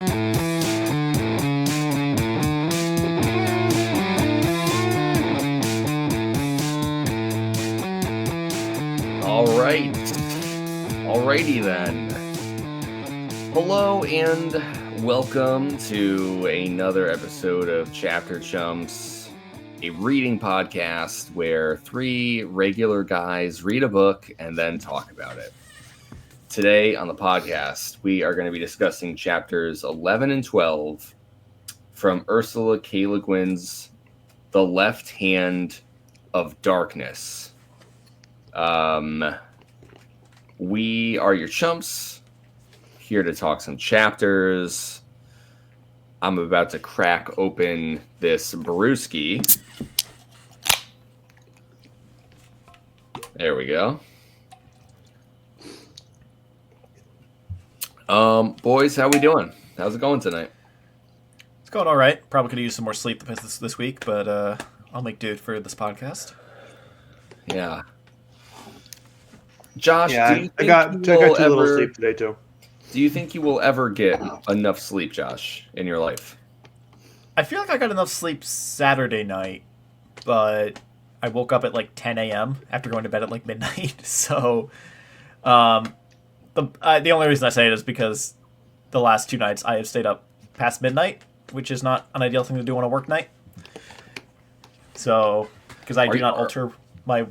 All right. Alrighty then. Hello and welcome to another episode of Chapter Chumps, a reading podcast where three regular guys read a book and then talk about it. Today on the podcast, we are going to be discussing chapters 11 and 12 from Ursula K. Le Guin's The Left Hand of Darkness. We are your chumps, here to talk some chapters. I'm about to crack open this brewski. There we go. Boys, how we doing? How's it going tonight? It's going all right. Probably could have used some more sleep this week, but I'll make do for this podcast. Yeah. Josh, yeah, do you think I got too little sleep today too. Do you think you will ever get enough sleep, Josh, in your life? I feel like I got enough sleep Saturday night, but I woke up at like 10 a.m. after going to bed at like midnight. So, the only reason I say it is because the last two nights I have stayed up past midnight, which is not an ideal thing to do on a work night. So, because I do not alter my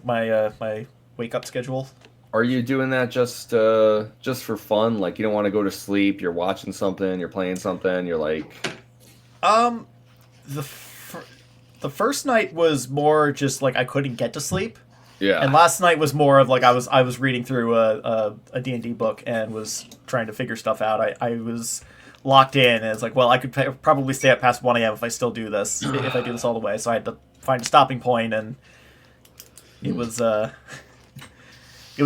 wake up schedule. Are you doing that just for fun? Like, you don't want to go to sleep, you're watching something, you're playing something, you're like... The first night was more just like I couldn't get to sleep. Yeah. And last night was more of like I was reading through a D&D book and was trying to figure stuff out. I was locked in and it's like, well, I could probably stay up past 1 a.m. if I still do this, if I do this all the way. So I had to find a stopping point, and it was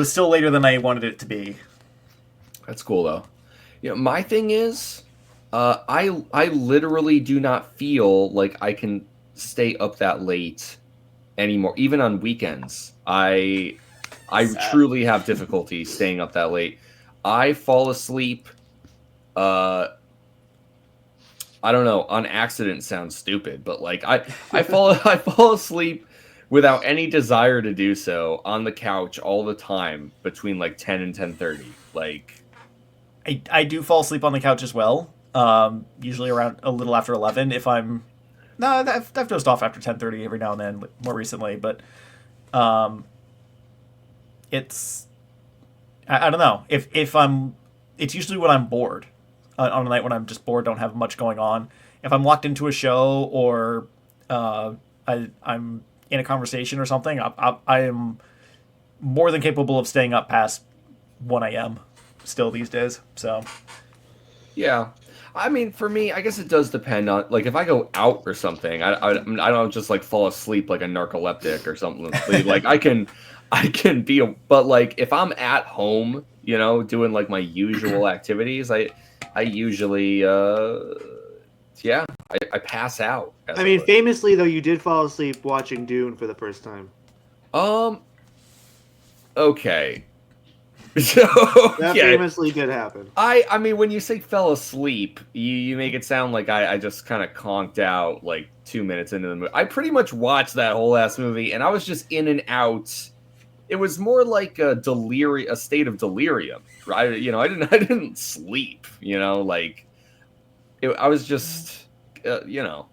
still later than I wanted it to be. That's cool, though. You know, my thing is, I literally do not feel like I can stay up that late anymore, even on weekends. I truly have difficulty staying up that late. I fall asleep. I don't know. On accident sounds stupid, but like I fall asleep without any desire to do so on the couch all the time between like 10 and 10:30. Like, I do fall asleep on the couch as well. Usually around a little after 11. I've dozed off after 10:30 every now and then, more recently, but it's I don't know if it's usually when I'm bored on a night when I'm just bored, don't have much going on. If I'm locked into a show or I'm in a conversation or something, I am more than capable of staying up past 1 a.m. still these days. So yeah. I mean, for me, I guess it does depend on, like, if I go out or something, I don't just, like, fall asleep like a narcoleptic or something. Like, I can be, but, like, if I'm at home, you know, doing, like, my usual activities, I usually, I pass out. I mean, famously, though, you did fall asleep watching Dune for the first time. Okay. So, that famously did happen. I mean, when you say fell asleep, you make it sound like I just kind of conked out like 2 minutes into the movie. I pretty much watched that whole ass movie, and I was just in and out. It was more like a state of delirium, right? You know, I didn't sleep. You know, like I was just, you know.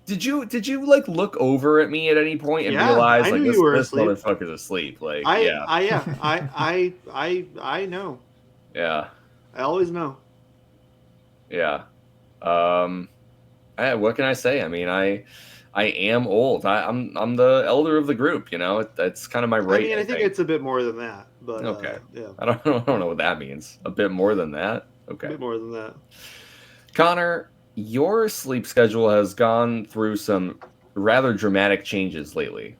Did you like look over at me at any point and realize like this motherfucker's asleep? Like, I know. Yeah. I always know. Yeah. What can I say? I mean, I am old. I'm the elder of the group. You know, that's kind of my rate. I think it's a bit more than that. But okay. Yeah. I don't know what that means. A bit more than that. Okay. A bit more than that. Connor, your sleep schedule has gone through some rather dramatic changes lately,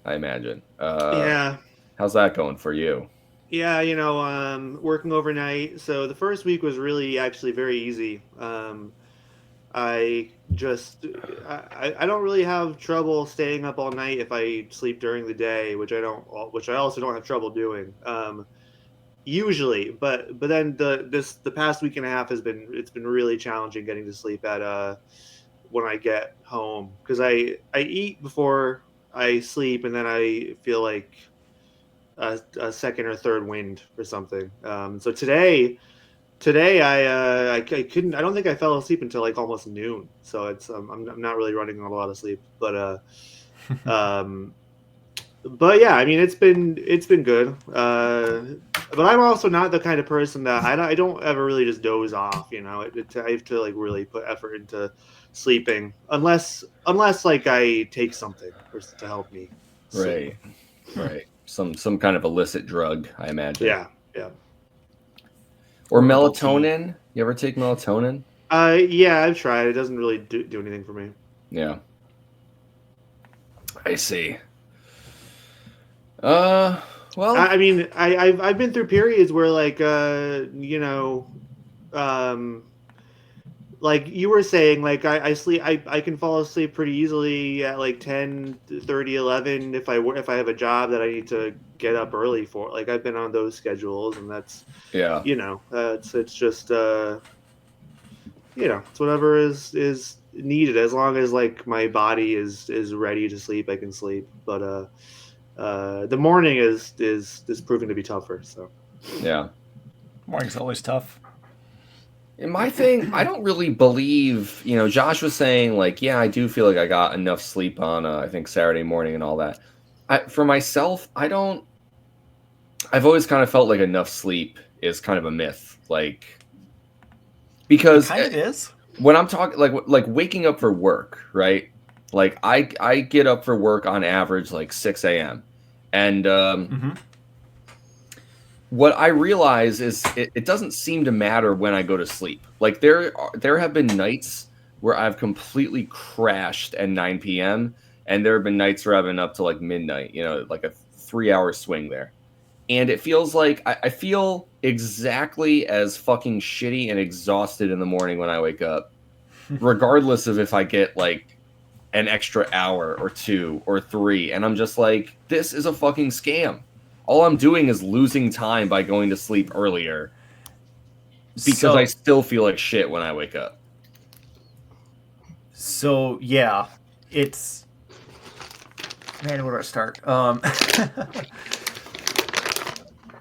I imagine. Yeah. How's that going for you? Yeah, you know, working overnight. So the first week was really actually very easy. I don't really have trouble staying up all night if I sleep during the day, which I also don't have trouble doing. usually, but then the past week and a half it's been really challenging getting to sleep at when I get home, because I eat before I sleep, and then I feel like a second or third wind or something. So today I couldn't. I don't think I fell asleep until like almost noon. So I'm not really running on a lot of sleep, um, but yeah, I mean it's been good. But I'm also not the kind of person that I don't ever really just doze off. You know, I have to like really put effort into sleeping, unless like I take something to help me sleep. Right. Right. Some kind of illicit drug, I imagine. Yeah, yeah. Or Herbal tea. melatonin. You ever take melatonin? Yeah, I've tried. It doesn't really do anything for me. Yeah. I see. Well, I mean, I've been through periods where like um like you were saying, like I sleep I can fall asleep pretty easily at like 10, 30, 11 if I have a job that I need to get up early for. Like I've been on those schedules, and that's yeah. it's just it's whatever is needed, as long as like my body is ready to sleep, I can sleep. But the morning is proving to be tougher. So Yeah. Morning's always tough. And my thing, I don't really believe, Josh was saying, like, yeah, I do feel like I got enough sleep on, I think, Saturday morning and all that. For myself, I've always kind of felt like enough sleep is kind of a myth. Like, It because kind of is. when I'm talking, like waking up for work, right? Like, I get up for work on average, like, 6 a.m. And, Mm-hmm. what I realize is it doesn't seem to matter when I go to sleep. Like there have been nights where I've completely crashed at 9 p.m. and there have been nights where I've been up to like midnight, like a 3 hour swing there. And it feels like I feel exactly as fucking shitty and exhausted in the morning when I wake up, regardless of if I get like an extra hour or 2 or 3. And I'm just like, this is a fucking scam. All I'm doing is losing time by going to sleep earlier because I So, still feel like shit when I wake up. so yeah, it's man. Where do I start?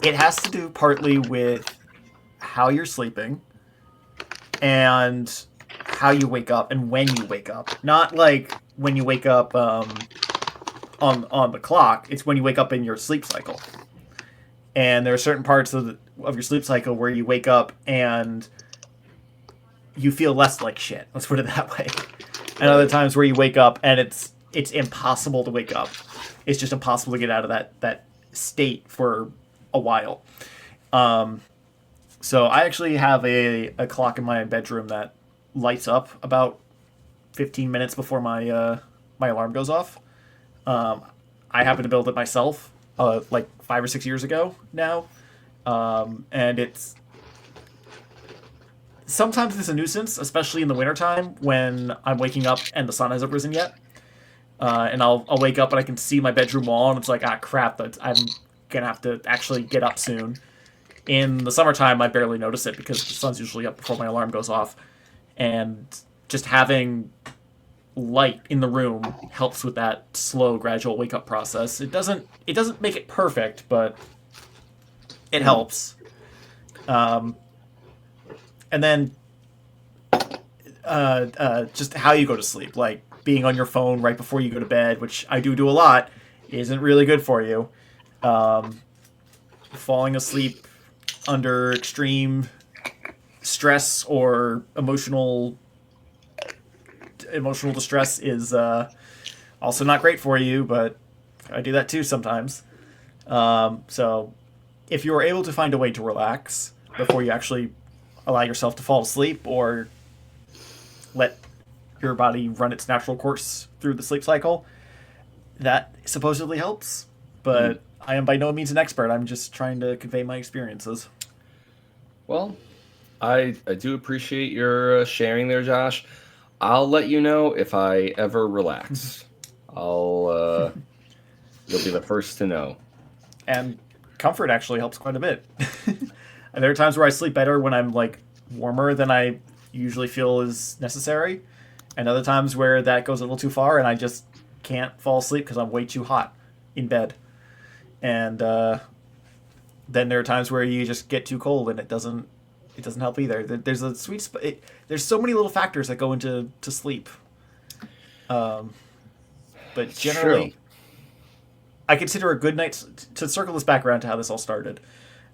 It has to do partly with how you're sleeping and how you wake up and when you wake up. Not like when you wake up on the clock. It's when you wake up in your sleep cycle. And there are certain parts of your sleep cycle where you wake up and you feel less like shit. Let's put it that way. And other times where you wake up and it's impossible to wake up. It's just impossible to get out of that state for a while. So I actually have a clock in my bedroom that lights up about 15 minutes before my alarm goes off. I happen to build it myself, like 5 or 6 years ago now, and sometimes it's a nuisance, especially in the wintertime when I'm waking up and the sun hasn't risen yet. And I'll wake up and I can see my bedroom wall, and it's like, ah, crap, I'm gonna have to actually get up soon. In the summertime, I barely notice it because the sun's usually up before my alarm goes off, and just having light in the room helps with that slow, gradual wake up process. It doesn't make it perfect, but it helps. And then just how you go to sleep, like being on your phone right before you go to bed, which I do a lot, isn't really good for you. Falling asleep under extreme stress or emotional distress is also not great for you, but I do that too sometimes. So if you are able to find a way to relax before you actually allow yourself to fall asleep, or let your body run its natural course through the sleep cycle, that supposedly helps. But I am by no means an expert. I'm just trying to convey my experiences. Well, I do appreciate your sharing there, Josh. I'll let you know if I ever relax. You'll be the first to know. And comfort actually helps quite a bit. And there are times where I sleep better when I'm like warmer than I usually feel is necessary, and other times where that goes a little too far and I just can't fall asleep because I'm way too hot in bed. And then there are times where you just get too cold and it doesn't help either. There's a sweet spot. There's so many little factors that go into sleep. But generally, True. I consider a good night's to circle this back around to how this all started.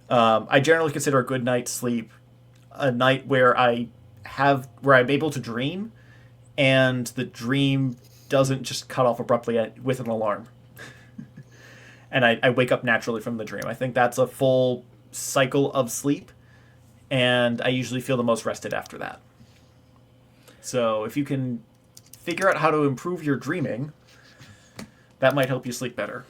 I generally consider a good night's sleep a night where I'm able to dream, and the dream doesn't just cut off abruptly with an alarm. And I wake up naturally from the dream. I think that's a full cycle of sleep, and I usually feel the most rested after that. So if you can figure out how to improve your dreaming, that might help you sleep better.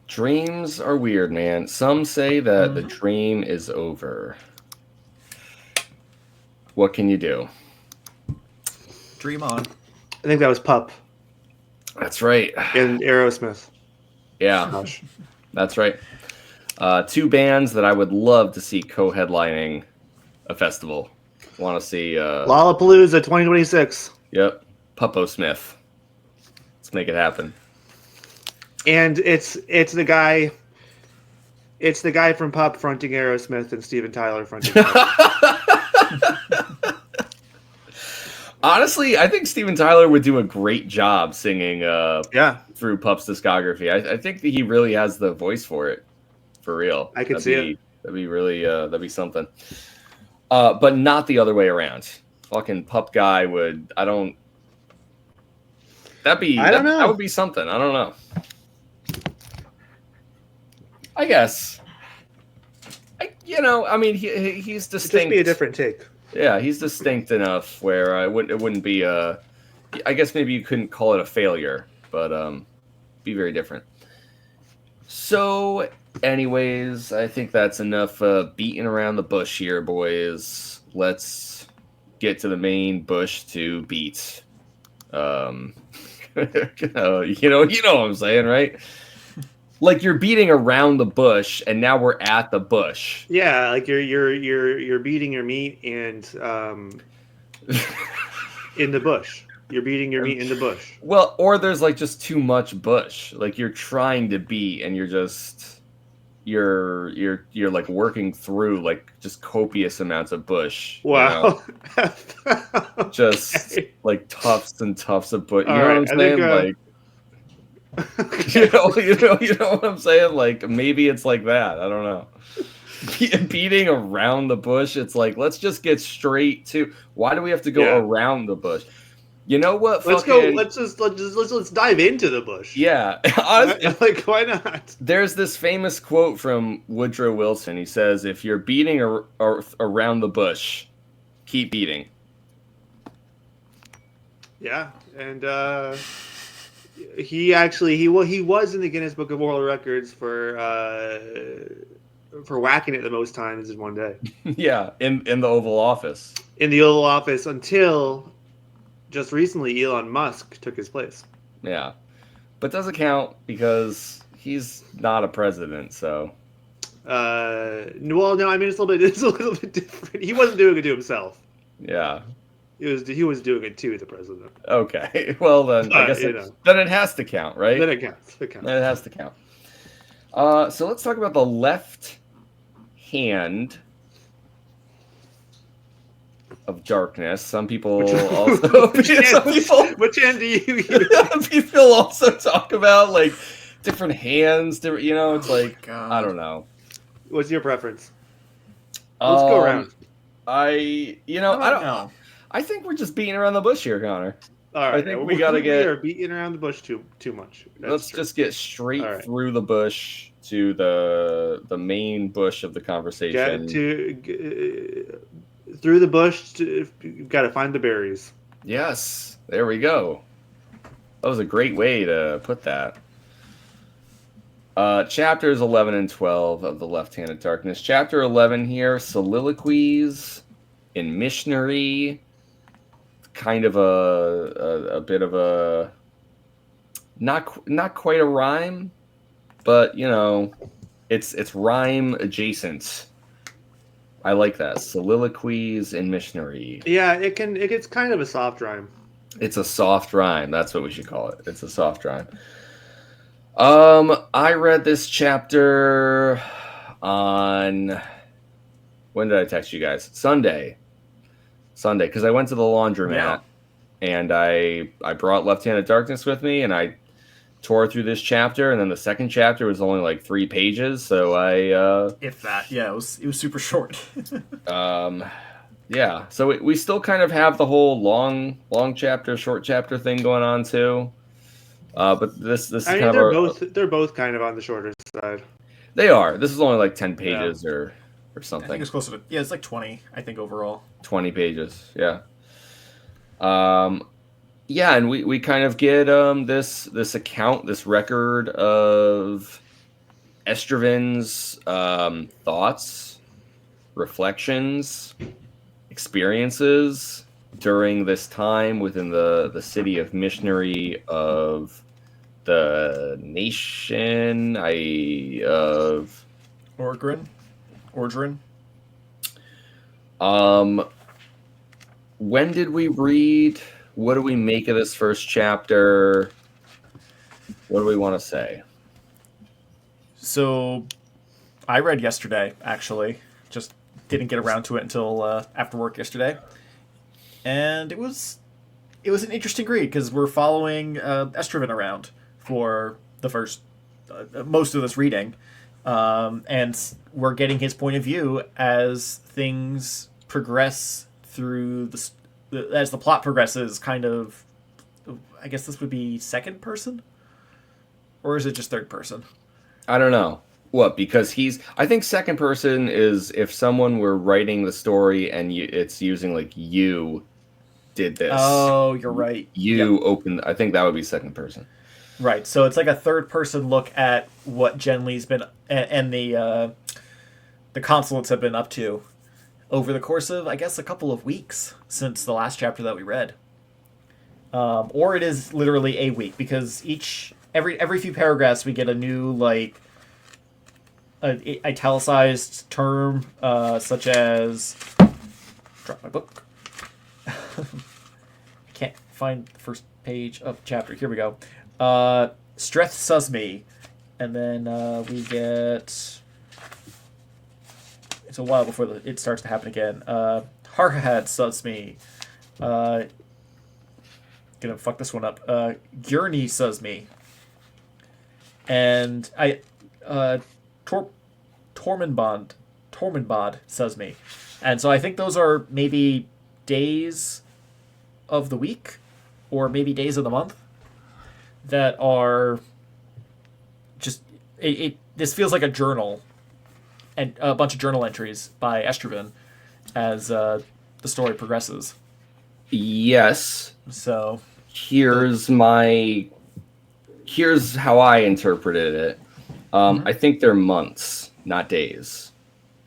Dreams are weird, man. Some say that the dream is over. What can you do? Dream on. I think that was Pup That's right. and Aerosmith. Yeah, Gosh. that's right. Two bands that I would love to see co-headlining a festival. Want to see? Lollapalooza 2026. Yep, Puppo Smith. Let's make it happen. And it's the guy from Pup fronting Aerosmith and Steven Tyler fronting. Honestly, I think Steven Tyler would do a great job singing through Pup's discography. I think that he really has the voice for it. For real. I could see it. That'd be really that'd be something. But not the other way around. Fucking Pup guy would that would be something. I don't know. I guess. I mean, he's distinct. It'd just be a different take. Yeah, he's distinct enough where it wouldn't be I guess maybe you couldn't call it a failure, but be very different. So, anyways, I think that's enough beating around the bush here, boys. Let's get to the main bush to beat. You know what I'm saying, right? Like you're beating around the bush, and now we're at the bush. Yeah, like you're beating your meat and in the bush. You're beating your meat in the bush. Well, or there's like just too much bush. Like you're trying to beat, and you're like working through like just copious amounts of bush. Wow. You know? Just like tufts and tufts of bush. You All know right, what I'm saying? Like. You know what I'm saying? Like maybe it's like that. I don't know. Beating around the bush. It's like let's just get straight to. Why do we have to go around the bush? You know what? Let's dive into the bush. Yeah, honestly, like why not? There's this famous quote from Woodrow Wilson. He says, "If you're beating around the bush, keep beating." Yeah, and he was in the Guinness Book of World Records for whacking it the most times in one day. Yeah, in the Oval Office. In the Oval Office until just recently, Elon Musk took his place. Yeah, but doesn't count because he's not a president. So. Well, no, I mean it's a little bit different. He wasn't doing it to himself. Yeah. He was doing it to the president. Okay. Well, then I guess then it has to count, right? Then it counts. Then it has to count. So let's talk about the left hand of darkness. Some people also which hand do you use? People also talk about like different hands. It's like I don't know. What's your preference? Let's go around. I don't know. I think we're just beating around the bush here, Connor. All right, I think we are beating around the bush too much. Let's just get straight through the bush to the main bush of the conversation. Through the bush, you've got to find the berries. Yes, there we go. That was a great way to put that. Chapters 11 and 12 of The Left-Handed Darkness. Chapter 11 here, soliloquies in missionary, kind of a bit of a not quite a rhyme, but it's rhyme adjacent. I like that. Soliloquies and missionary. Yeah, it gets kind of a soft rhyme. It's a soft rhyme. That's what we should call it. It's a soft rhyme. I read this chapter on when did I text you guys? Sunday, because I went to the laundromat and I brought Left Hand of Darkness with me, and I tore through this chapter, and then the second chapter was only like 3 pages, so I If that, yeah, it was super short. yeah, so we still kind of have the whole long chapter, short chapter thing going on too. But this is kind of they're both kind of on the shorter side. They are. This is only like 10 pages or something. I think it's closer to it's like 20. I think overall 20 pages. Yeah. Yeah, and we kind of get this account, this record of Estraven's thoughts, reflections, experiences during this time within the city of missionary of the nation of Ordrin. When did we read? What do we make of this first chapter? What do we want to say? So, I read yesterday, actually. Just didn't get around to it until after work yesterday. And it was an interesting read, because we're following Estraven around for the first most of this reading. And we're getting his point of view as things progress through as the plot progresses, kind of. I guess this would be second person? Or is it just third person? I don't know. What? Because I think second person is if someone were writing the story and it's using like you did this. Oh, you're right. You opened. I think that would be second person. Right. So it's like a third person look at what Genly's been and the consulates have been up to over the course of, I guess, a couple of weeks since the last chapter that we read. Or it is literally a week, because every few paragraphs we get a new like italicized term, such as drop my book. I can't find the first page of the chapter. Here we go. Streth Susme, and then we get. It's a while before it starts to happen again. Harhad Susme. Gonna fuck this one up. Gurney Susme. And Tormenbod Susme. And so I think those are maybe days of the week, or maybe days of the month, that are just this feels like a journal, and a bunch of journal entries by Estraven as the story progresses. Yes. So here's how I interpreted it. I think they're months, not days.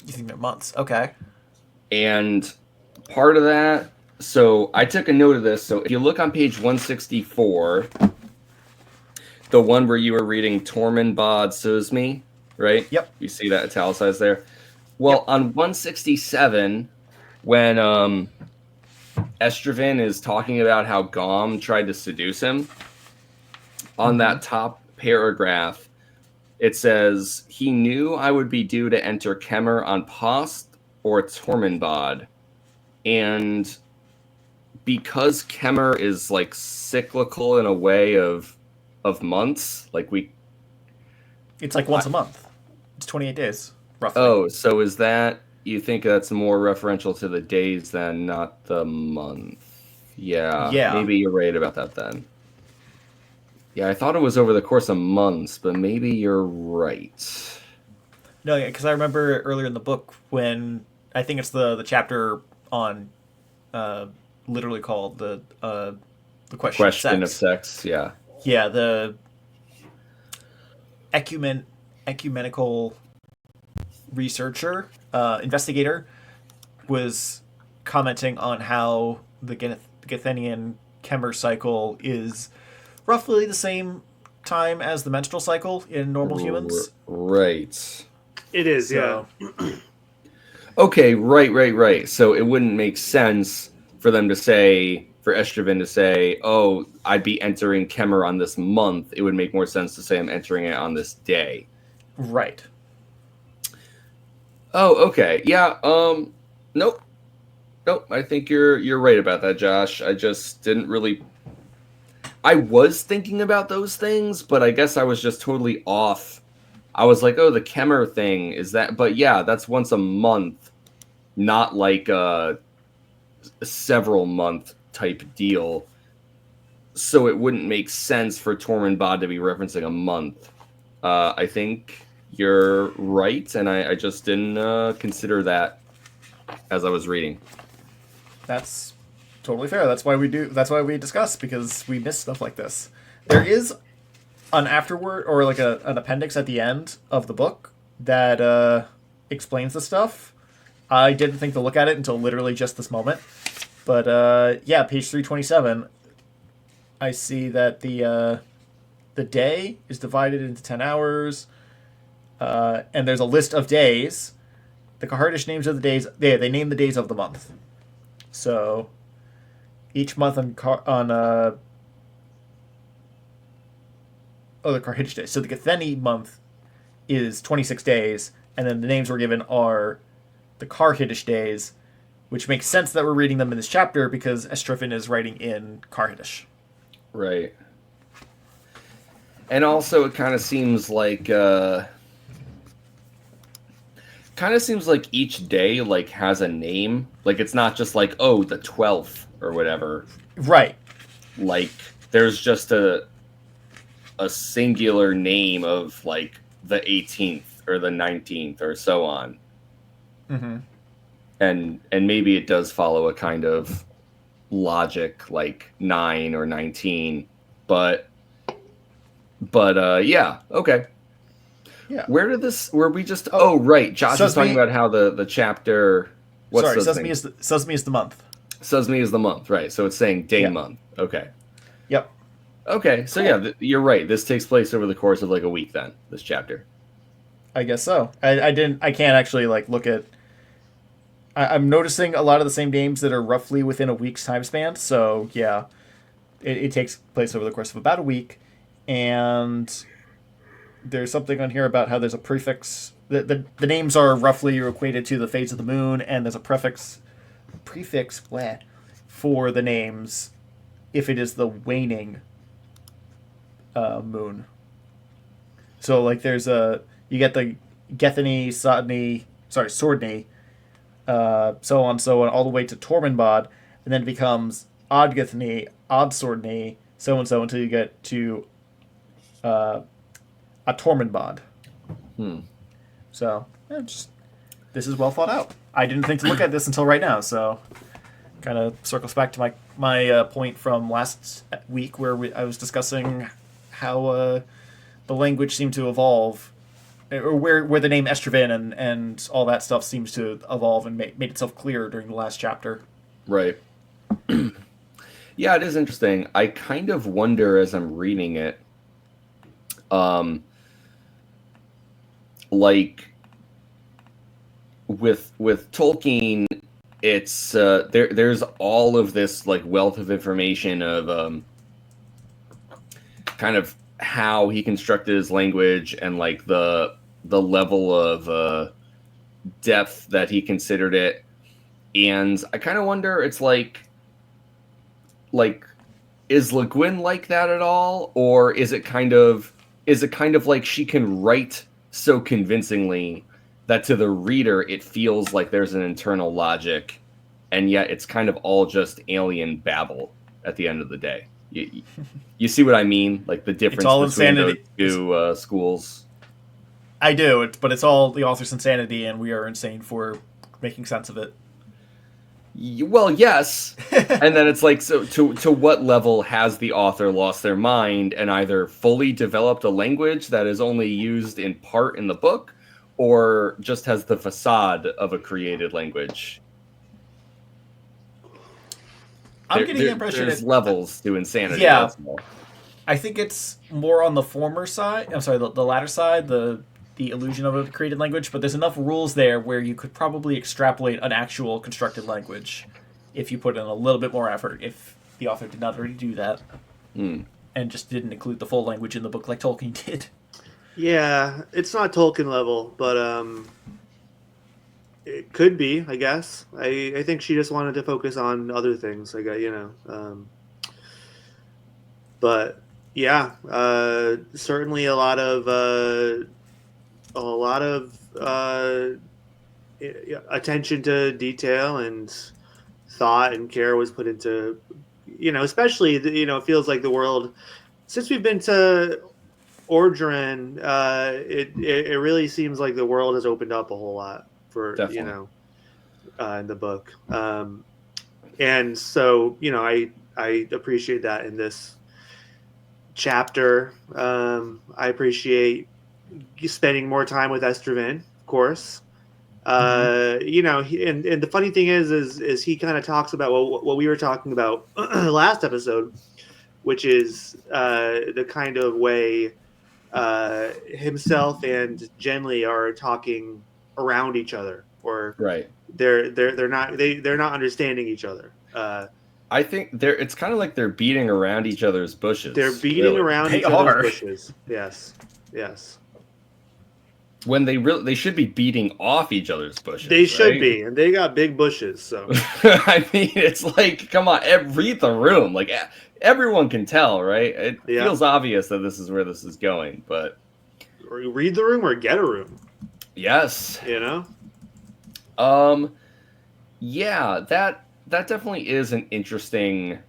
You think they're months? Okay. And part of that, so I took a note of this. So if you look on page 164, the one where you were reading Tormenbod Susme, right? Yep. You see that italicized there? Well, on 167, when Estraven is talking about how Gom tried to seduce him, on that top paragraph, it says, he knew I would be due to enter Kemmer on Post or Tormenbod. And because Kemmer is like cyclical in a way of months, like it's like once a month. It's 28 days, roughly. Oh, so is that, you think that's more referential to the days than not the month? Yeah. Maybe you're right about that then. Yeah, I thought it was over the course of months, but maybe you're right. No, yeah, because I remember earlier in the book when, I think it's the chapter on, literally called the question of sex. Yeah. Yeah, the ecumenical researcher, investigator, was commenting on how the Gethenian Kemmer cycle is roughly the same time as the menstrual cycle in normal humans. Right. It is, So, yeah. Okay, right. So it wouldn't make sense for them to say, for Estroven to say, oh, I'd be entering Kemmer on this month. It would make more sense to say I'm entering it on this day. right. Oh, okay. Yeah, nope. Nope, I think you're right about that, Josh. I just didn't really I was thinking about those things, but I guess I was just totally off. I was like, oh, the Kemmer thing is that, but yeah, that's once a month, not like a several month type deal. So it wouldn't make sense for Tormund to be referencing a month. I think you're right, and I just didn't consider that as I was reading. That's totally fair. That's why we do. That's why we discuss, because we miss stuff like this. There is an afterword, or like an appendix at the end of the book that explains the stuff. I didn't think to look at it until literally just this moment. But yeah, page 327, I see that the day is divided into 10 hours, and there's a list of days. The Kahardish names of the days. They name the days of the month. So each month on the Karhiddish days. So the Getheni month is 26 days, and then the names we're given are the Karhiddish days, which makes sense that we're reading them in this chapter because Estrifin is writing in Karhiddish. Right. And also it kind of seems like each day like has a name. Like it's not just like, oh, the 12th or whatever. Right. Like there's just a singular name of like the 18th or the 19th or so on. Mm-hmm. And maybe it does follow a kind of logic like 9 or 19, but yeah, okay. Yeah. Where did this? Were we just? Oh, right. Josh was talking about how the chapter. What's Sesame is the month. Sesame is the month, right? So it's saying day month. Okay. Yep. Okay. So yeah, you're right. This takes place over the course of like a week. Then this chapter. I guess so. I can't actually like look at. I'm noticing a lot of the same names that are roughly within a week's time span. So yeah, it takes place over the course of about a week, and there's something on here about how there's a prefix. The names are roughly equated to the phase of the moon, and there's a prefix for the names if it is the waning moon. So like there's you get the Gethany, Sodney, Swordney, so on, all the way to Tormundbad, and then it becomes Odgethny, Oddswordny, so and so until you get to a Tormundbad. So this is well thought out. I didn't think to look at this until right now, so kind of circles back to my point from last week where I was discussing how the language seemed to evolve, or where the name Estrivin and all that stuff seems to evolve and made itself clear during the last chapter. Right. Yeah, it is interesting. I kind of wonder as I'm reading it, like with Tolkien, it's there's all of this like wealth of information of kind of how he constructed his language and like the level of depth that he considered it. And I kind of wonder, it's like is Le Guin like that at all, or is it kind of like she can write so convincingly that to the reader it feels like there's an internal logic, and yet it's kind of all just alien babble at the end of the day. You see what I mean? Like the difference between insanity. Those two schools. I do, but it's all the author's insanity, and we are insane for making sense of it. Well, yes. And then it's like, so to what level has the author lost their mind and either fully developed a language that is only used in part in the book, or just has the facade of a created language? I'm getting the impression there's levels to insanity. Yeah. I think it's more on the former side. I'm sorry, the latter side, the illusion of a created language. But there's enough rules there where you could probably extrapolate an actual constructed language if you put in a little bit more effort. If the author did not already do that Hmm. and just didn't include the full language in the book like Tolkien did. Yeah, it's not Tolkien level, but it could be, I guess. I think she just wanted to focus on other things. Like but yeah, certainly a lot of attention to detail and thought and care was put into, especially it feels like the world since we've been to Ordran, it really seems like the world has opened up a whole lot for Definitely. in the book, and so I appreciate that in this chapter. I appreciate spending more time with Estervin, of course. And the funny thing is he kind of talks about what we were talking about last episode, which is the kind of way himself and Genly are talking around each other, or Right. they're not understanding each other. I think it's kind of like they're beating around each other's They're bushes. beating Really. around They each other's are. bushes. Yes, yes, When they should be beating off each other's bushes. they should right? be, and they got big bushes. So I mean, it's like, come on, read the room. Like, everyone can tell, right? It yeah, feels obvious that this is where this is going, but or you read the room or get a room. yes. You know, Yeah, that definitely is an interesting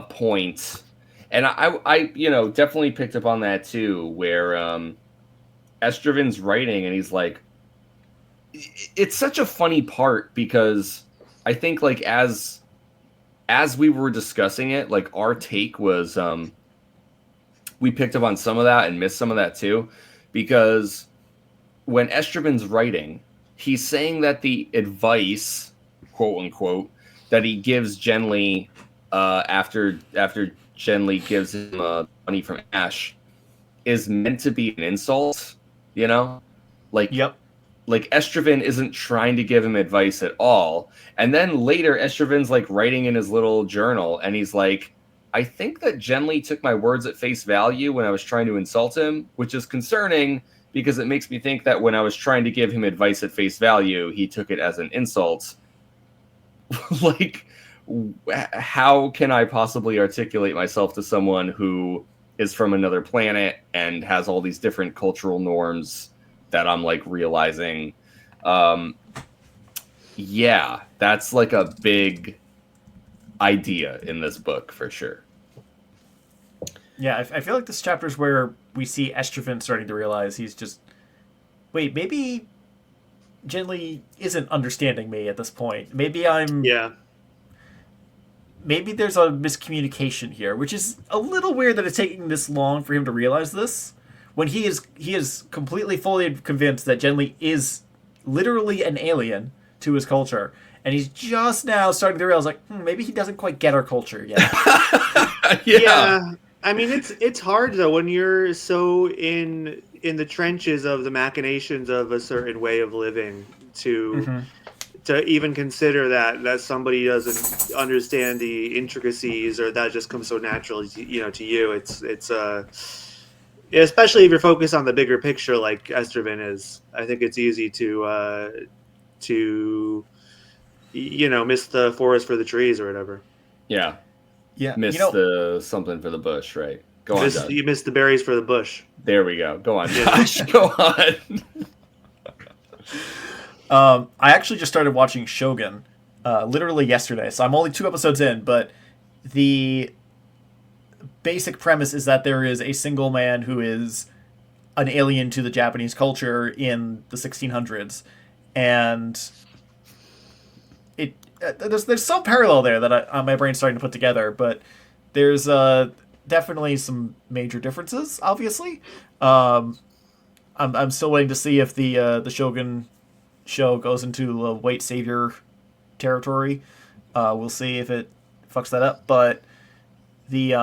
point, and I definitely picked up on that too, where Estraven's writing, and he's like, it's such a funny part because I think like as we were discussing it, like our take was we picked up on some of that and missed some of that too, because when Estraven's writing, he's saying that the advice, quote unquote, that he gives Genly after Genly gives him money from Ash is meant to be an insult, you know? Like Yep. like Estraven isn't trying to give him advice at all. And then later Estraven's like writing in his little journal and he's like, I think that Genly took my words at face value when I was trying to insult him, which is concerning because it makes me think that when I was trying to give him advice at face value, he took it as an insult. Like, how can I possibly articulate myself to someone who is from another planet and has all these different cultural norms that I'm like realizing? Yeah, that's like a big idea in this book for sure. Yeah, I feel like this chapter is where we see Estraven starting to realize he's just, wait, maybe Genly isn't understanding me at this point. yeah, Maybe there's a miscommunication here, which is a little weird that it's taking this long for him to realize this. When he is completely fully convinced that Genly is literally an alien to his culture, and he's just now starting to realize, like, maybe he doesn't quite get our culture yet. yeah. I mean, it's hard though when you're so in the trenches of the machinations of a certain way of living to even consider that somebody doesn't understand the intricacies or that just comes so naturally to you. It's especially if you're focused on the bigger picture like Estraven is. I think it's easy to miss the forest for the trees or whatever. Yeah. Yeah, Miss the something for the bush, right? Go on, Doug. You miss the berries for the bush. There we go. Go on, Josh. Go on. I actually just started watching Shogun, literally yesterday, so I'm only 2 episodes in, but the basic premise is that there is a single man who is an alien to the Japanese culture in the 1600s, and there's some parallel there that my brain's starting to put together, but there's definitely some major differences. Obviously, I'm still waiting to see if the Shogun show goes into white savior territory. We'll see if it fucks that up, but the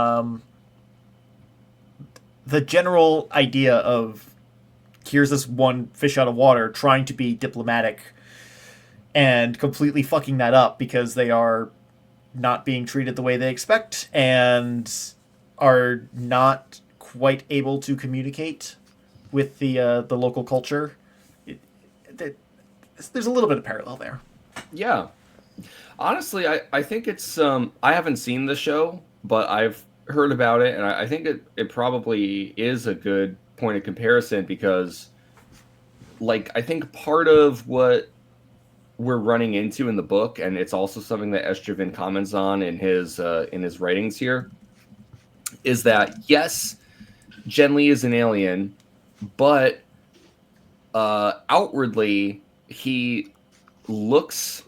the general idea of here's this one fish out of water trying to be diplomatic and completely fucking that up because they are not being treated the way they expect and are not quite able to communicate with the local culture. There's a little bit of parallel there. Yeah. Honestly, I think it's I haven't seen the show, but I've heard about it, and I think it probably is a good point of comparison because, like, I think part of what we're running into in the book, and it's also something that Estravin comments on in his writings here, is that yes, Genly is an alien, but outwardly he looks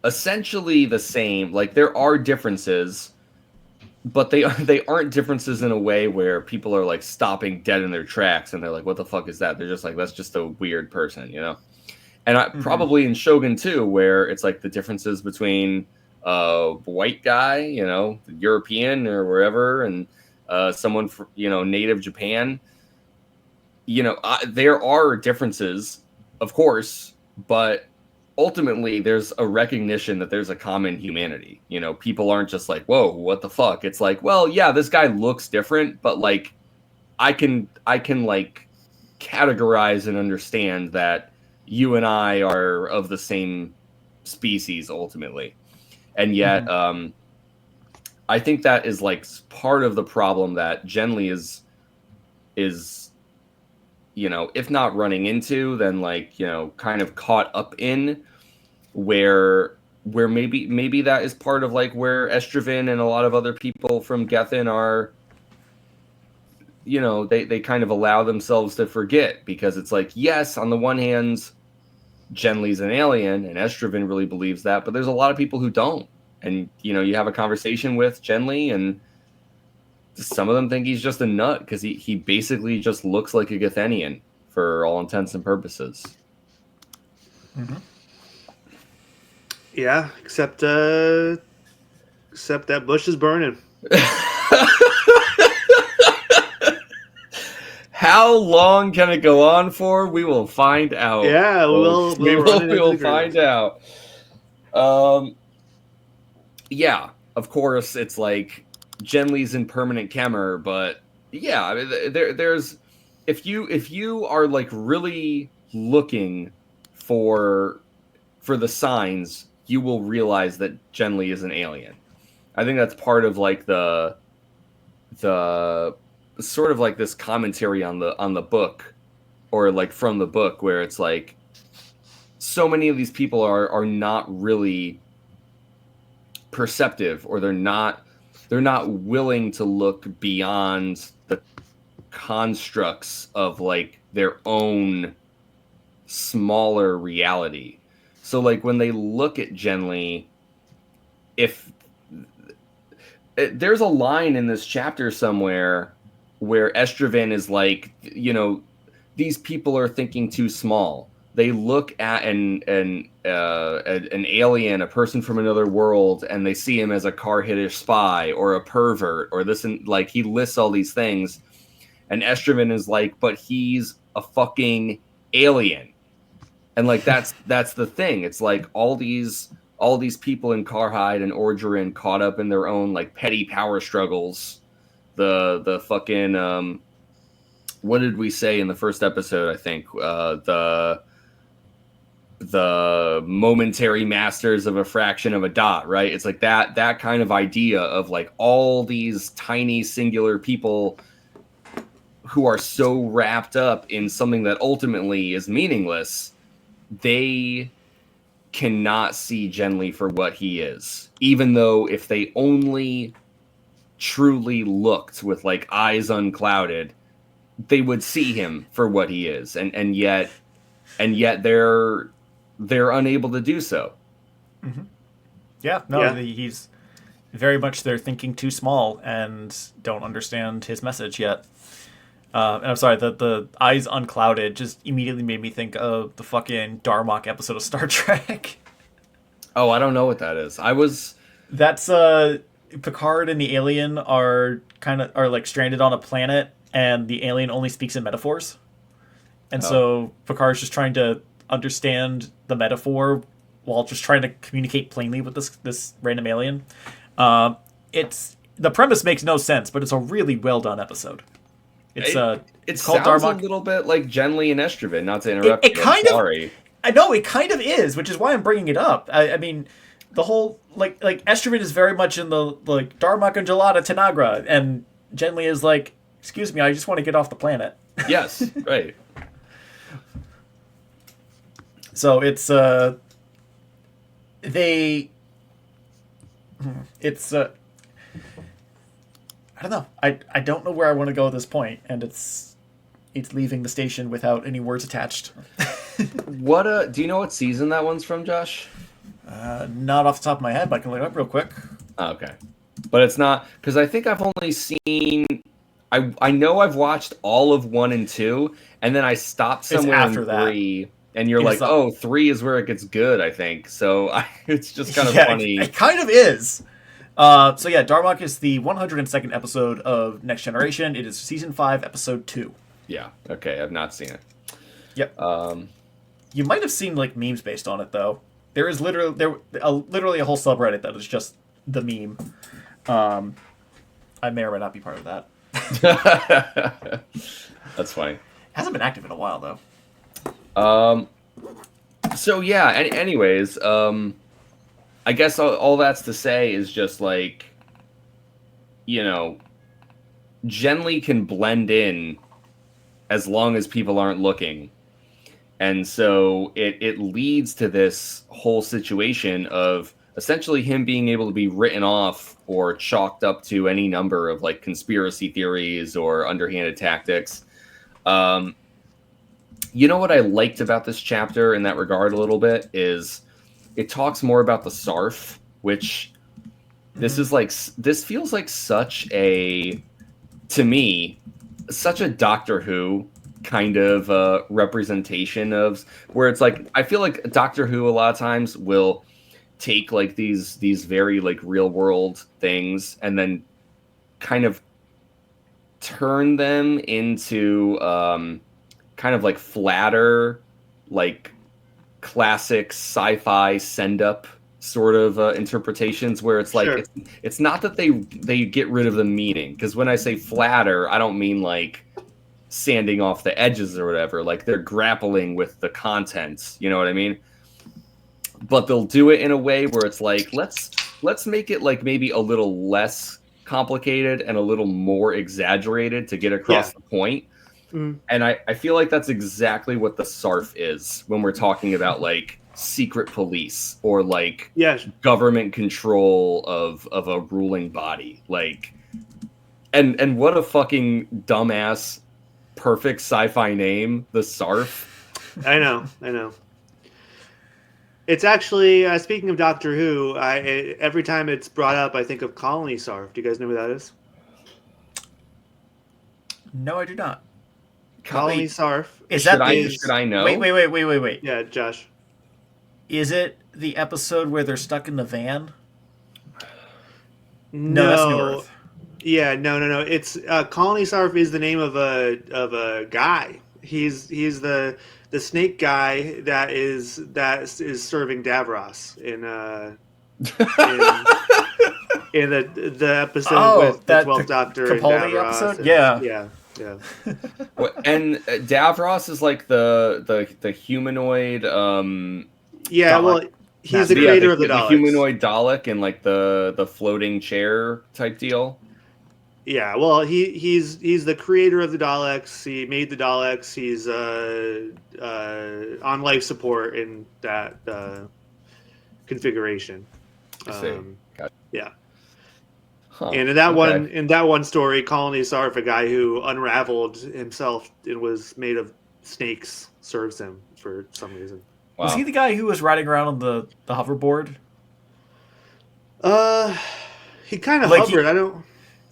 essentially the same. Like there are differences, but they aren't differences in a way where people are like stopping dead in their tracks and they're like, "What the fuck is that?" They're just like, "That's just a weird person," you know. And probably in Shogun too, where it's like the differences between a white guy, you know, European or wherever, and someone from, you know, native Japan. You know, there are differences, of course, but ultimately there's a recognition that there's a common humanity. You know, people aren't just like, whoa, what the fuck? It's like, well, yeah, this guy looks different, but like I can like categorize and understand that you and I are of the same species ultimately. And yet I think that is like part of the problem that Genly is, you know, if not running into, then like, you know, kind of caught up in, where maybe that is part of like where Estravin and a lot of other people from Gethin are, you know, they kind of allow themselves to forget, because it's like, yes, on the one hand, Genly's an alien and Estravin really believes that, but there's a lot of people who don't. And, you know, you have a conversation with Genly and some of them think he's just a nut because he basically just looks like a Gethenian for all intents and purposes. Yeah, except that bush is burning. How long can it go on for? We will find out. Yeah, we'll find out. Yeah, of course, it's like Genly's in permanent Kemmer, but yeah, I mean, there's if you are like really looking for the signs, you will realize that Genly is an alien. I think that's part of like the sort of like this commentary on the book, or like from the book, where it's like so many of these people are not really perceptive, or they're not willing to look beyond the constructs of like their own smaller reality. So like when they look at Genly, there's a line in this chapter somewhere where Estravin is like, you know, these people are thinking too small. They look at an alien, a person from another world, and they see him as a Karhitish spy or a pervert or this, and like he lists all these things, and Estravin is like, but he's a fucking alien, and like that's the thing. It's like all these people in Karhide and Orgerin caught up in their own like petty power struggles. The fucking what did we say in the first episode? I think the momentary masters of a fraction of a dot, right? It's like that kind of idea of like all these tiny singular people who are so wrapped up in something that ultimately is meaningless. They cannot see Genly for what he is, even though if they only truly looked with like eyes unclouded, they would see him for what he is, and yet they're unable to do so. He's very much, they're thinking too small and don't understand his message yet. And I'm sorry, the eyes unclouded just immediately made me think of the fucking Darmok episode of Star Trek. Oh, I don't know what that is. That's Picard and the alien are like stranded on a planet, and the alien only speaks in metaphors. And Oh. so Picard's just trying to understand the metaphor while just trying to communicate plainly with this random alien. It's the premise makes no sense, but it's a really well done episode. It's It called sounds Darmok. a little bit like Genly and Estroven. Not to interrupt It you, I'm kind of- sorry. I know it kind of is, which is why I'm bringing it up. I mean, the whole like Estroven is very much in the like Darmok and Gelada Tanagra, and Genly is like, excuse me, I just want to get off the planet. Yes, right. So it's it's I don't know. I don't know where I want to go at this point, and it's leaving the station without any words attached. What do you know what season that one's from, Josh? Not off the top of my head, but I can look it up real quick. Oh, okay. But it's not, because I think I've only seen, I know I've watched all of 1 and 2, and then I stopped somewhere after in that. 3, and you're It like, is the- oh, 3 is where it gets good, I think. So it's just kind of Yeah, funny. It kind of is. So yeah, Darmok is the 102nd episode of Next Generation. It is season 5, episode 2. Yeah, okay, I've not seen it. Yep. You might have seen like memes based on it though. There is literally a whole subreddit that is just the meme. I may or may not be part of that. That's funny. Hasn't been active in a while though. So yeah, anyways, I guess all that's to say is just like, you know, Genly can blend in as long as people aren't looking. And so it leads to this whole situation of essentially him being able to be written off or chalked up to any number of like conspiracy theories or underhanded tactics. You know what I liked about this chapter in that regard a little bit is it talks more about the SARF, which this feels like such a, to me, such a Doctor Who kind of representation of, where it's like, I feel like Doctor Who a lot of times will take like these very like real world things and then kind of turn them into kind of like flatter, like classic sci-fi send-up sort of interpretations, where it's like, Sure. it's not that they get rid of the meaning, because when I say flatter, I don't mean like sanding off the edges or whatever. Like they're grappling with the contents, you know what I mean? But they'll do it in a way where it's like, let's make it like maybe a little less complicated and a little more exaggerated to get across the point. Mm. And I feel like that's exactly what the SARF is when we're talking about like secret police or like Yeah, government control of a ruling body. Like, and what a fucking dumbass perfect sci-fi name, the SARF. I know. It's actually, speaking of Doctor Who, every time it's brought up, I think of Colony Sarf. Do you guys know who that is? No, I do not. Colony Sarf. Should I know? Wait. Yeah, Josh. Is it the episode where they're stuck in the van? No, that's New Earth. Yeah, no. It's Colony Sarf is the name of a guy. He's the snake guy that is serving Davros in the episode with the 12th Doctor and Capaldi Davros. episode? Yeah. And Davros is like the humanoid. Yeah, Dalek. well, he's the creator of the Daleks. humanoid Dalek and like the floating chair type deal. Yeah, well, he's the creator of the Daleks. He made the Daleks. He's on life support in that configuration. I see. Gotcha. Yeah. Huh. And in that Okay. one story, Colony Sarf, a guy who unraveled himself and was made of snakes, serves him for some reason. Wow. Was he the guy who was riding around on the hoverboard? He kind of Like hovered. I don't.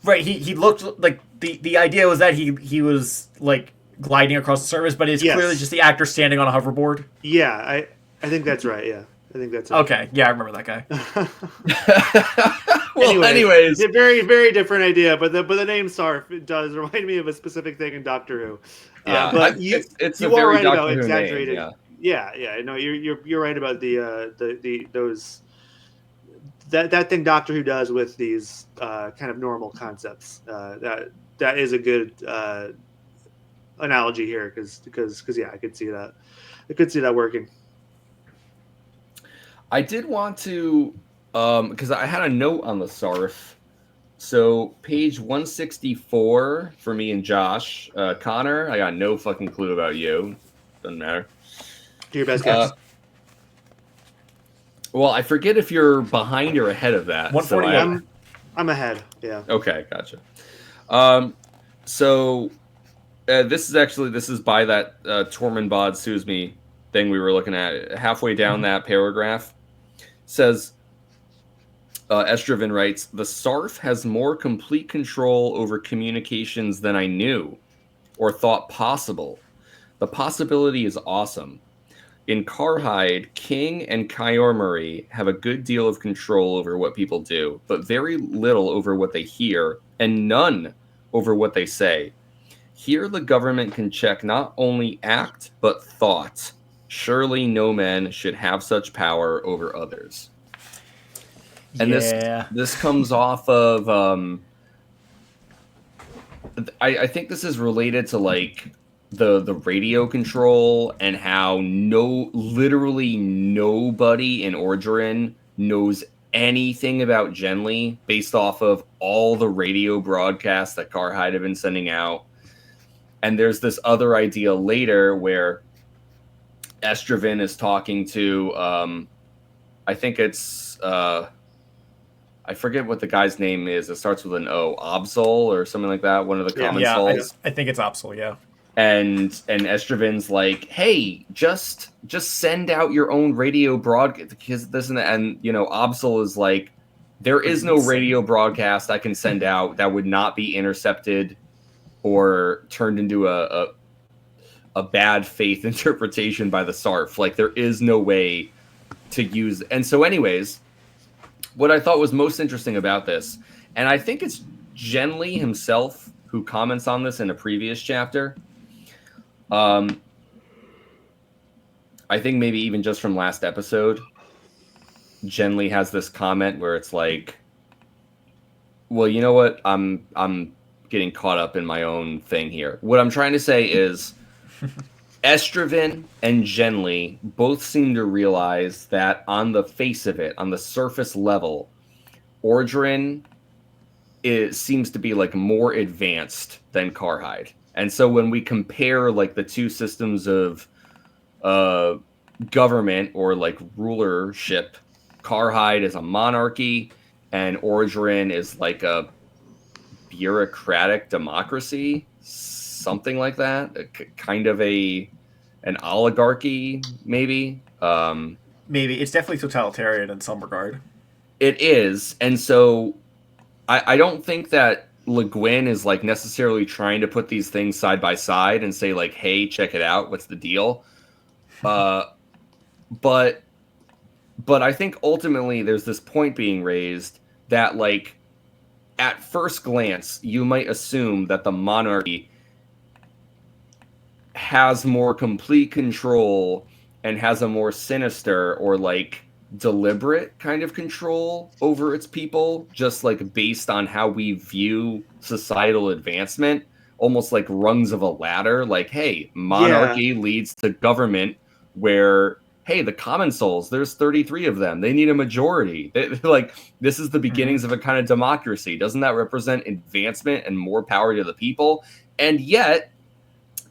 Right, he looked like the idea was that he was like gliding across the surface, but it's Yes. clearly just the actor standing on a hoverboard. Yeah, I think that's right. Yeah. I think that's it. Okay, yeah, I remember that guy. Well, anyways, a very, very different idea, but the name Sarf does remind me of a specific thing in Doctor Who. yeah, But it's a you are very right Doctor about Who name, exaggerated. yeah. Yeah. No, you're right about the those that thing Doctor Who does with these kind of normal concepts. That is a good analogy here because yeah, I could see that. I could see that working. I did want to, because I had a note on the Sarf. So page 164 for me and Josh. Connor, I got no fucking clue about you. Doesn't matter. Do your best guess. Well, I forget if you're behind or ahead of that. 148. I'm ahead. Yeah. Okay, gotcha. So this is by that Tormund sues me thing we were looking at. Halfway down that paragraph says, Estraven writes, the Sarf has more complete control over communications than I knew or thought possible. The possibility is awesome. In Karhide, King and Kyormuri have a good deal of control over what people do, but very little over what they hear, and none over what they say. Here the government can check not only act, but thought. Surely no man should have such power over others. And this comes off of I think this is related to like the radio control and how literally nobody in Orgeron knows anything about Genly based off of all the radio broadcasts that Karhide have been sending out. And there's this other idea later where Estraven is talking to I think it's I forget what the guy's name is. It starts with an O. Absol or something like that. One of the common souls. I think it's Absol, yeah. And Estraven's like, hey, just send out your own radio broadcast because this and that. And Absol is like, there is no radio broadcast I can send out that would not be intercepted or turned into a bad faith interpretation by the Sarf. Like there is no way to use. And so, anyways. What I thought was most interesting about this, and I think it's Genly himself who comments on this in a previous chapter. I think maybe even just from last episode, Genly has this comment where it's like, well, you know what? I'm getting caught up in my own thing here. What I'm trying to say is Estraven and Genly both seem to realize that on the face of it, on the surface level, Orgeron seems to be like more advanced than Karhide. And so when we compare like the two systems of government or like rulership, Karhide is a monarchy and Orgeron is like a bureaucratic democracy. Something like that, kind of an oligarchy, maybe. Maybe it's definitely totalitarian in some regard. It is, and so I don't think that Le Guin is like necessarily trying to put these things side by side and say like, "Hey, check it out. What's the deal?" But I think ultimately there's this point being raised that like at first glance you might assume that the monarchy has more complete control and has a more sinister or like deliberate kind of control over its people, just like based on how we view societal advancement, almost like rungs of a ladder. Like, hey, monarchy leads to government where, hey, the common souls, there's 33 of them. They need a majority. Like, this is the beginnings of a kind of democracy. Doesn't that represent advancement and more power to the people? And yet,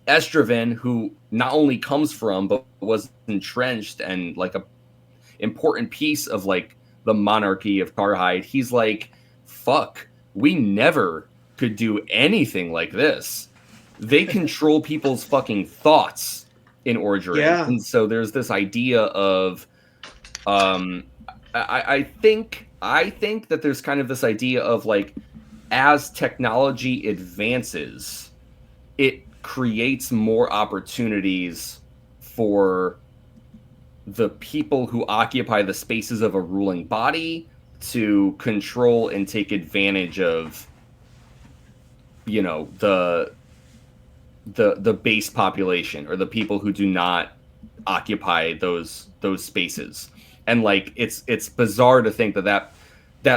Estraven, who not only comes from but was entrenched and like a important piece of like the monarchy of Karhide, he's like, fuck, we never could do anything like this. They control people's fucking thoughts in Orgeron. Yeah. And so there's this idea of I think that there's kind of this idea of like as technology advances, it creates more opportunities for the people who occupy the spaces of a ruling body to control and take advantage of, you know, the base population, or the people who do not occupy those spaces. And like it's bizarre to think that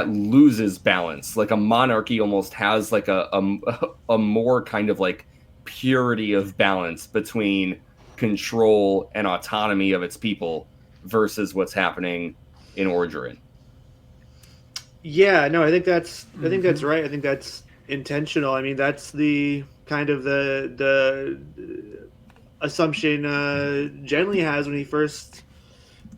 loses balance. Like a monarchy almost has like a more kind of like purity of balance between control and autonomy of its people versus what's happening in Orgeron. Yeah, no, I think that's right. I think that's intentional. I mean, that's the kind of the assumption Genly has when he first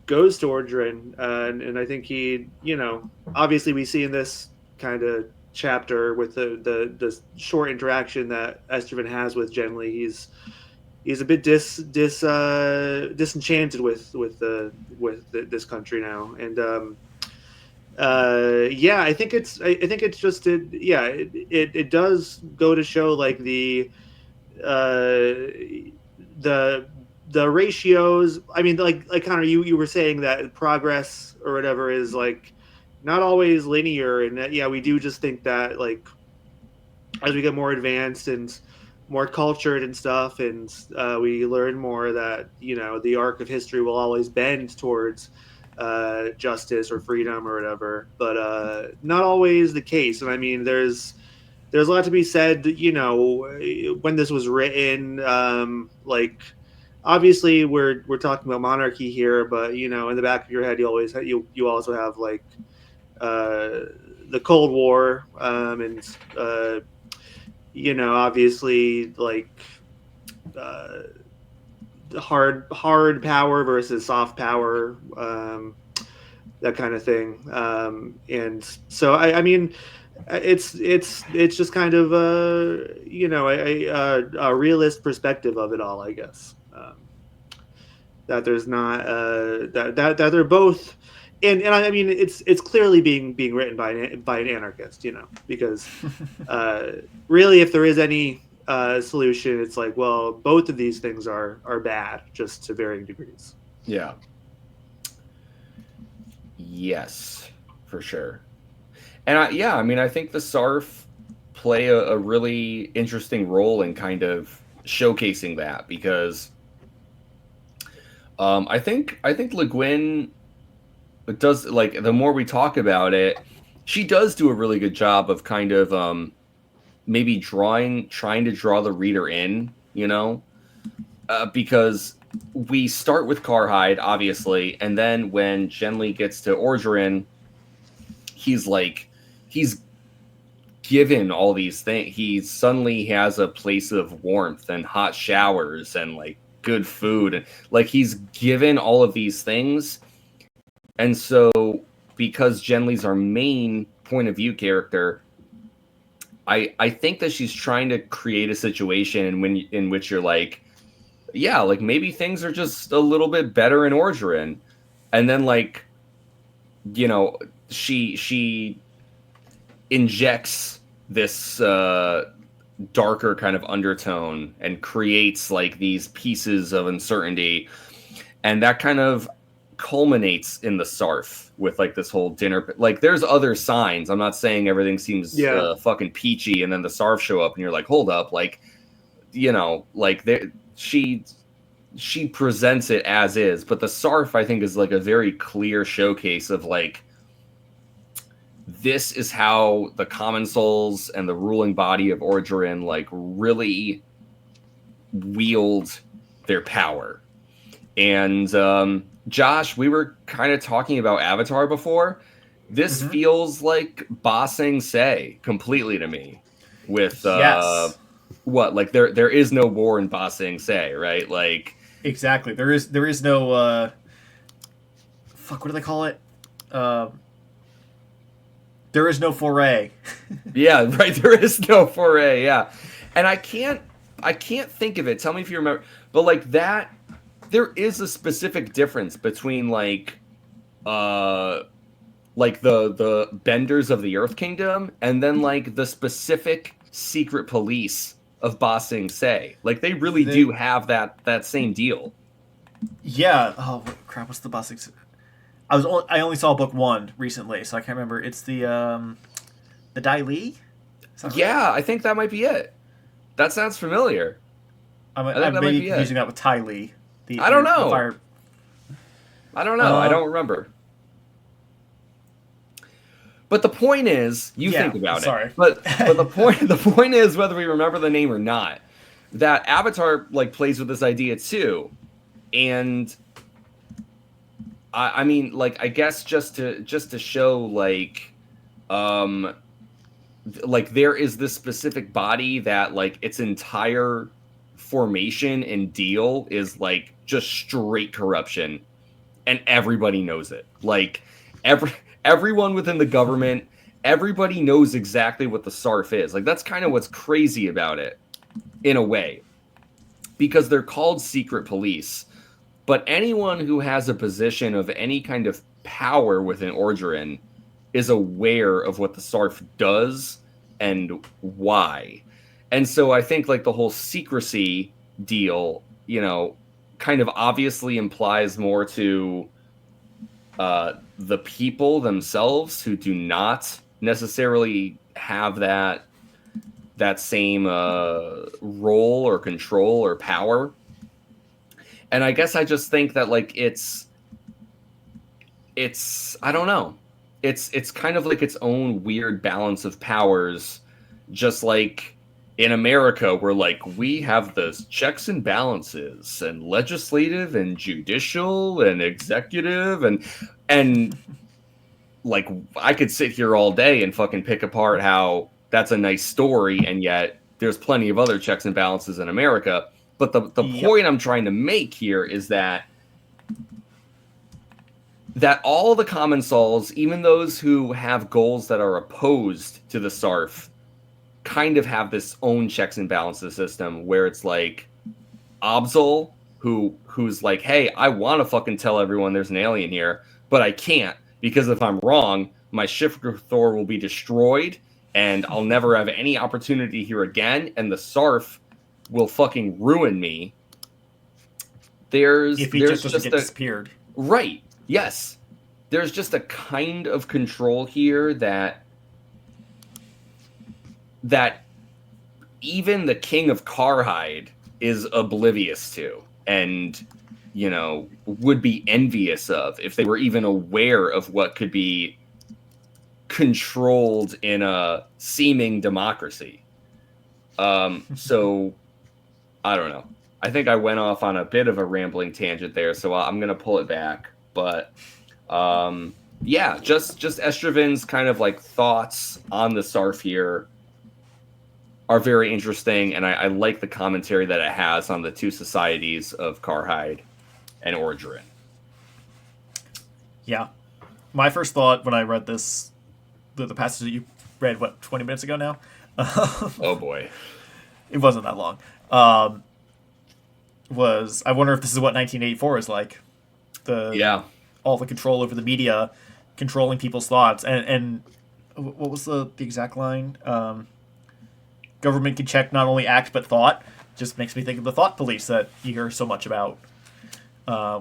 goes to Orgeron, and I think he, you know, obviously we see in this kind of chapter with the short interaction that Estevan has with Genly, he's a bit disenchanted with this country now, and yeah, I think it's just yeah, it does go to show like uh the ratios. I mean, like Connor, you were saying that progress or whatever is like not always linear, and that, yeah, we do just think that like as we get more advanced and more cultured and stuff, and we learn more that, you know, the arc of history will always bend towards justice or freedom or whatever, but not always the case. And I mean, there's a lot to be said, you know, when this was written. Like, obviously, we're talking about monarchy here, but you know, in the back of your head, you also have like uh, the Cold War, and you know, obviously, like uh, hard power versus soft power, that kind of thing. And so, I mean, it's just kind of you know, a realist perspective of it all, I guess. That there's not that they're both, and I mean, it's clearly being written by an anarchist, you know, because really, if there is any solution, it's like, well, both of these things are bad, just to varying degrees. Yeah. Yes, for sure. And yeah, I mean, I think the Sarf play a really interesting role in kind of showcasing that, because I think Le Guin does, like, the more we talk about it, she does do a really good job of kind of maybe trying to draw the reader in, you know, because we start with Carhide, obviously, and then when Genly gets to Orgeron, he's given all these things. He suddenly has a place of warmth and hot showers and like good food, and like he's given all of these things. And so, because Genly's our main point of view character, I think that she's trying to create a situation in which you're like, yeah, like maybe things are just a little bit better in Orgeron. And then, like, you know, she injects this darker kind of undertone and creates like these pieces of uncertainty, and that kind of culminates in the Sarf with like this whole dinner. Like, there's other signs. I'm not saying everything seems Yeah. fucking peachy, and then the Sarf show up and you're like, hold up, like, you know, like she presents it as is, but the Sarf, I think, is like a very clear showcase of like, this is how the common souls and the ruling body of Orgeron like really wield their power. And Josh, we were kind of talking about Avatar before. This feels like Ba Sing Se completely to me. With Yes. what, like there is no war in Ba Sing Se, right? Like, Exactly. There is no fuck. What do they call it? There is no foray. yeah, right. There is no foray. Yeah, and I can't think of it. Tell me if you remember. But like that, there is a specific difference between like the benders of the Earth Kingdom and then like the specific secret police of Ba Sing Se. Like they really They do have that same deal. Yeah. Oh crap! What's the bus? I only saw book one recently, so I can't remember. It's the Dai Li. Is that right? Yeah, I think that might be it. That sounds familiar. I think I'm that might maybe be it. confusing that with Tai Li. I don't The know. fire. I don't know. I Um. don't remember. But the point is, you Yeah. think about it. Sorry. But the point is whether we remember the name or not. That Avatar like plays with this idea too, and I mean like I guess just to show um like there is this specific body that like its entire formation and deal is like just straight corruption, and everybody knows it. Like every everyone within the government, everybody knows exactly what the SARF is. Like that's kind of what's crazy about it in a way, because they're called secret police. But anyone who has a position of any kind of power within Orgeron is aware of what the SARF does and why. And so I think like the whole secrecy deal, kind of obviously implies more to the people themselves who do not necessarily have that same role or control or power. And I guess I just think that like it's I don't know. It's kind of like its own weird balance of powers, just like in America where like we have the checks and balances and legislative and judicial and executive and like I could sit here all day and fucking pick apart how that's a nice story, and yet there's plenty of other checks and balances in America. But the Yep. point I'm trying to make here is that all the common souls, even those who have goals that are opposed to the SARF, kind of have this own checks and balances system where it's like Absol, who's like, hey, I want to fucking tell everyone there's an alien here, but I can't, because if I'm wrong, my Shifter Thor will be destroyed and I'll never have any opportunity here again, and the SARF will fucking ruin me. If he There's just doesn't just get a disappeared. right. Yes. There's just a kind of control here that even the king of Carhide is oblivious to, and would be envious of if they were even aware of what could be controlled in a seeming democracy. So I don't know. I think I went off on a bit of a rambling tangent there, so I'm gonna pull it back. But yeah, just Estroven's kind of like thoughts on the SARF here are very interesting, and I like the commentary that it has on the two societies of Carhide and Orgeron. Yeah. My first thought when I read this, the passage that you read, 20 minutes ago now? Oh boy. It wasn't that long. Was I wonder if this is what 1984 is like? Yeah. All the control over the media, controlling people's thoughts, and what was the exact line? Government can check not only act but thought. Just makes me think of the thought police that you hear so much about.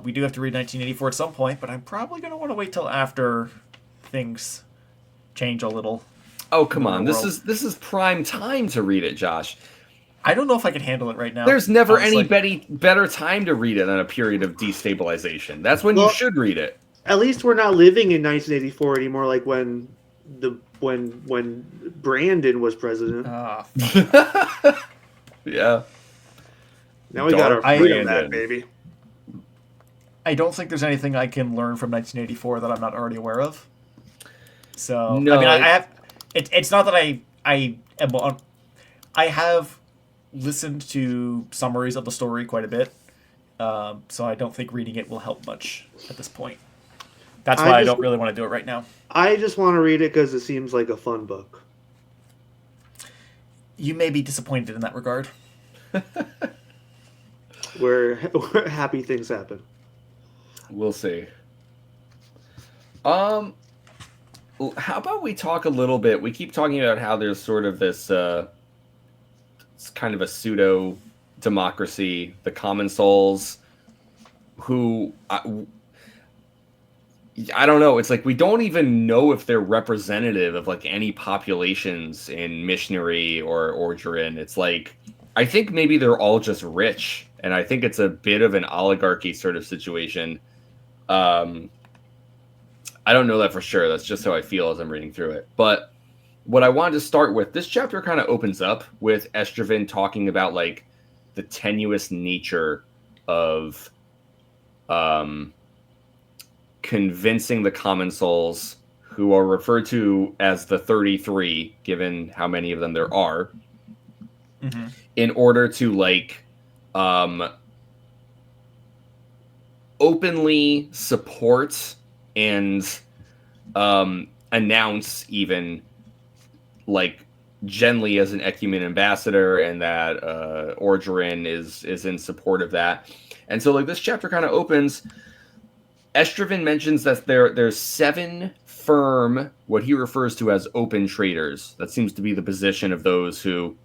We do have to read 1984 at some point, but I'm probably going to want to wait till after things change a little. Oh come on, this is prime time to read it, Josh. I don't know if I can handle it right now. There's never honestly. any better time to read it than a period of destabilization. That's when you should read it. At least we're not living in 1984 anymore, like when Brandon was president. Yeah. Now we got our freedom Brandon. back, baby. I don't think there's anything I can learn from 1984 that I'm not already aware of. So No, I mean, I have. It's not that I am on. I have listened to summaries of the story quite a bit, so I don't think reading it will help much at this point. That's why I don't really want to do it right now. I just want to read it because it seems like a fun book. You may be disappointed in that regard. Where happy things happen. We'll see. How about we talk a little bit? We keep talking about how there's sort of this it's kind of a pseudo democracy, the common souls. who I don't know. It's like we don't even know if they're representative of like any populations in Missionary or Orgerin. It's like I think maybe they're all just rich, and I think it's a bit of an oligarchy sort of situation. Um, I don't know that for sure. That's just how I feel as I'm reading through it. But what I wanted to start with, this chapter kind of opens up with Estraven talking about like the tenuous nature of convincing the common souls, who are referred to as the 33, given how many of them there are, in order to like openly support and announce even like Genly as an Ecumen ambassador, and that Orgerin is in support of that. And so like this chapter kind of opens. Estraven mentions that there's 7 firm, what he refers to as open traders. That seems to be the position of those who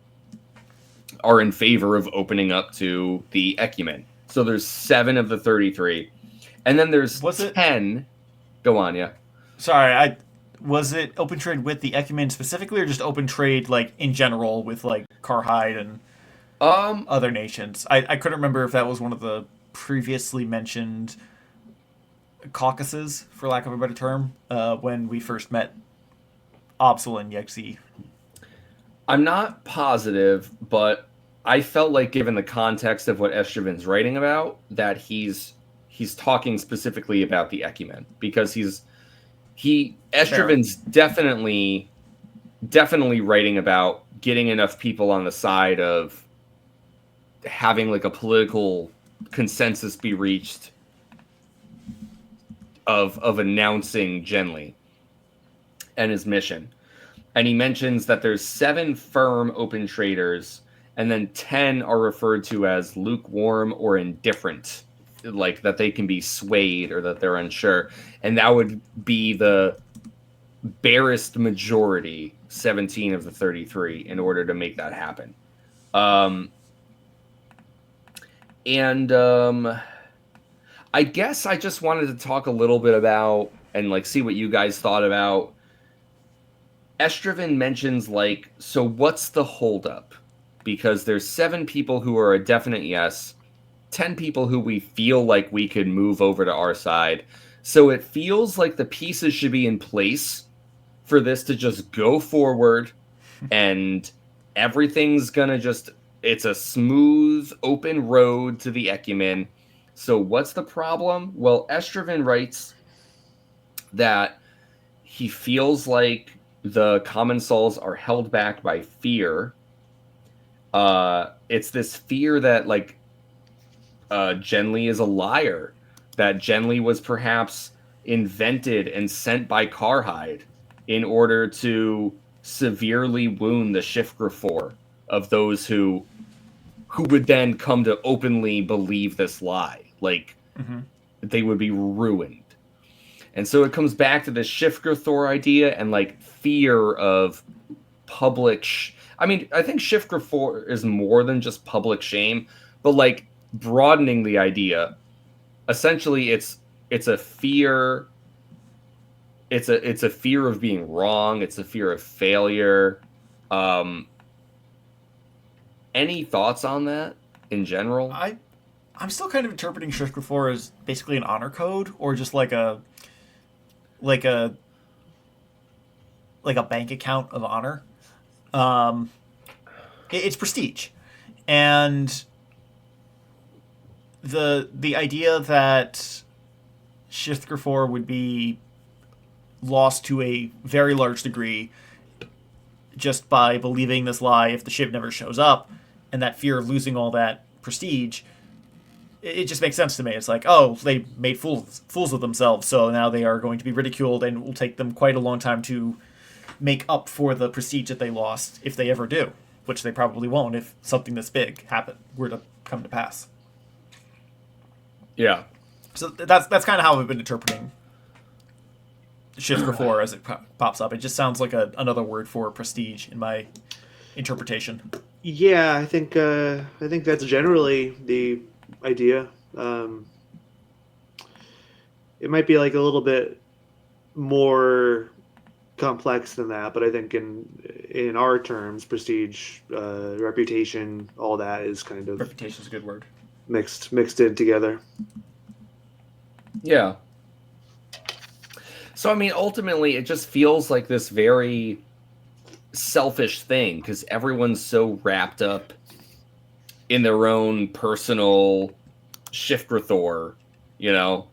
are in favor of opening up to the Ecumen. So there's 7 of the 33. And then there's 10. Go on, yeah. Sorry, was it open trade with the Ecumen specifically, or just open trade like in general with like Karhide and other nations? I couldn't remember if that was one of the previously mentioned caucuses, for lack of a better term, when we first met Obsel and Yexi. I'm not positive, but I felt like, given the context of what Estraven's writing about, that he's talking specifically about the Ecumen, because Estraven's definitely writing about getting enough people on the side of having like a political consensus be reached of announcing Genly and his mission. And he mentions that there's 7 firm open traders, and then 10 are referred to as lukewarm or indifferent, like that they can be swayed or that they're unsure. And that would be the barest majority, 17 of the 33, in order to make that happen. I guess I just wanted to talk a little bit about and like see what you guys thought about. Estraven mentions like, so what's the holdup? Because there's 7 people who are a definite yes, 10 people who we feel like we could move over to our side. So it feels like the pieces should be in place for this to just go forward, and everything's gonna it's a smooth, open road to the Ecumen. So what's the problem? Well, Estraven writes that he feels like the common souls are held back by fear. It's this fear that like Genly is a liar, that Genly was perhaps invented and sent by Karhide in order to severely wound the Shifgrafor of those who would then come to openly believe this lie. Like, they would be ruined. And so it comes back to the Shifgrafor idea and like fear of public. I mean, I think Shifgrafor is more than just public shame, but like broadening the idea. Essentially, it's a fear. It's a fear of being wrong. It's a fear of failure. Any thoughts on that in general? I'm still kind of interpreting Shifgrafor as basically an honor code, or just like a bank account of honor. It's prestige, and the idea that Shifgrafor would be lost to a very large degree just by believing this lie if the ship never shows up, and that fear of losing all that prestige, it just makes sense to me. It's like, oh, they made fools of themselves, so now they are going to be ridiculed, and it will take them quite a long time to make up for the prestige that they lost, if they ever do, which they probably won't if something this big were to come to pass. Yeah. So that's kind of how I've been interpreting Shifgrafor as it pops up. It just sounds like another word for prestige in my interpretation. Yeah, I think that's generally the idea. it might be like a little bit more complex than that, but I think in our terms, prestige, reputation, all that is kind of Reputation's a good word. mixed in together. Yeah. So I mean, ultimately, it just feels like this very selfish thing because everyone's so wrapped up in their own personal Shifter, you know.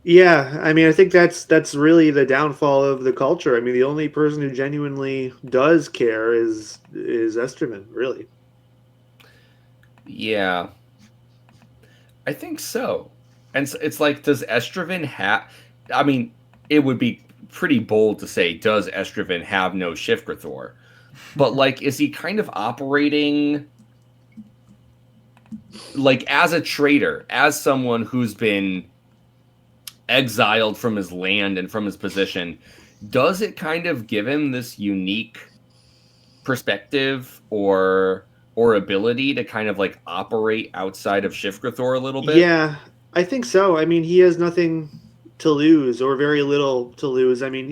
Yeah, I mean, I think that's really the downfall of the culture. I mean, the only person who genuinely does care is Esterman, really. Yeah, I think so. And it's like, does Estroven have? I mean, it would be pretty bold to say, does Estroven have no Shifter? But like, is he kind of operating like as a traitor, as someone who's been exiled from his land and from his position? Does it kind of give him this unique perspective or ability to kind of like operate outside of Shifter a little bit? Yeah, I think so. I mean, he has nothing to lose or very little to lose. I mean,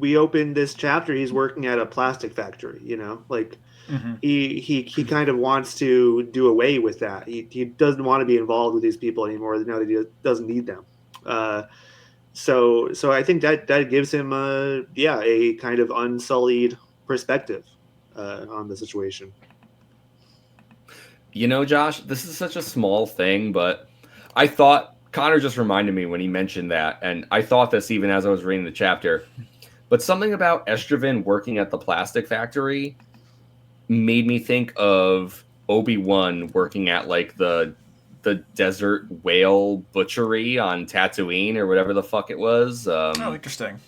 we opened this chapter, he's working at a plastic factory, like Mm-hmm. he kind of wants to do away with that. He doesn't want to be involved with these people anymore now that he doesn't need them. So I think that gives him a kind of unsullied perspective on the situation. Josh, this is such a small thing, but I thought Connor just reminded me when he mentioned that, and I thought this even as I was reading the chapter. But something about Estroven working at the plastic factory made me think of Obi-Wan working at like the desert whale butchery on Tatooine or whatever the fuck it was. Oh, interesting.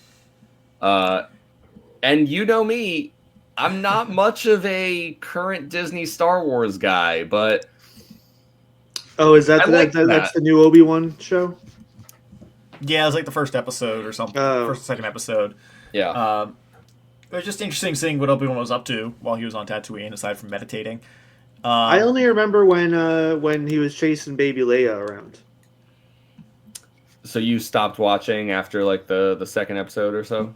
And you know me, I'm not much of a current Disney Star Wars guy, but oh, is that, that's the new Obi-Wan show? Yeah, it was like the first episode or something. First or second episode. Yeah. It was just interesting seeing what Obi-Wan was up to while he was on Tatooine, aside from meditating. I only remember when he was chasing Baby Leia around. So you stopped watching after like the second episode or so?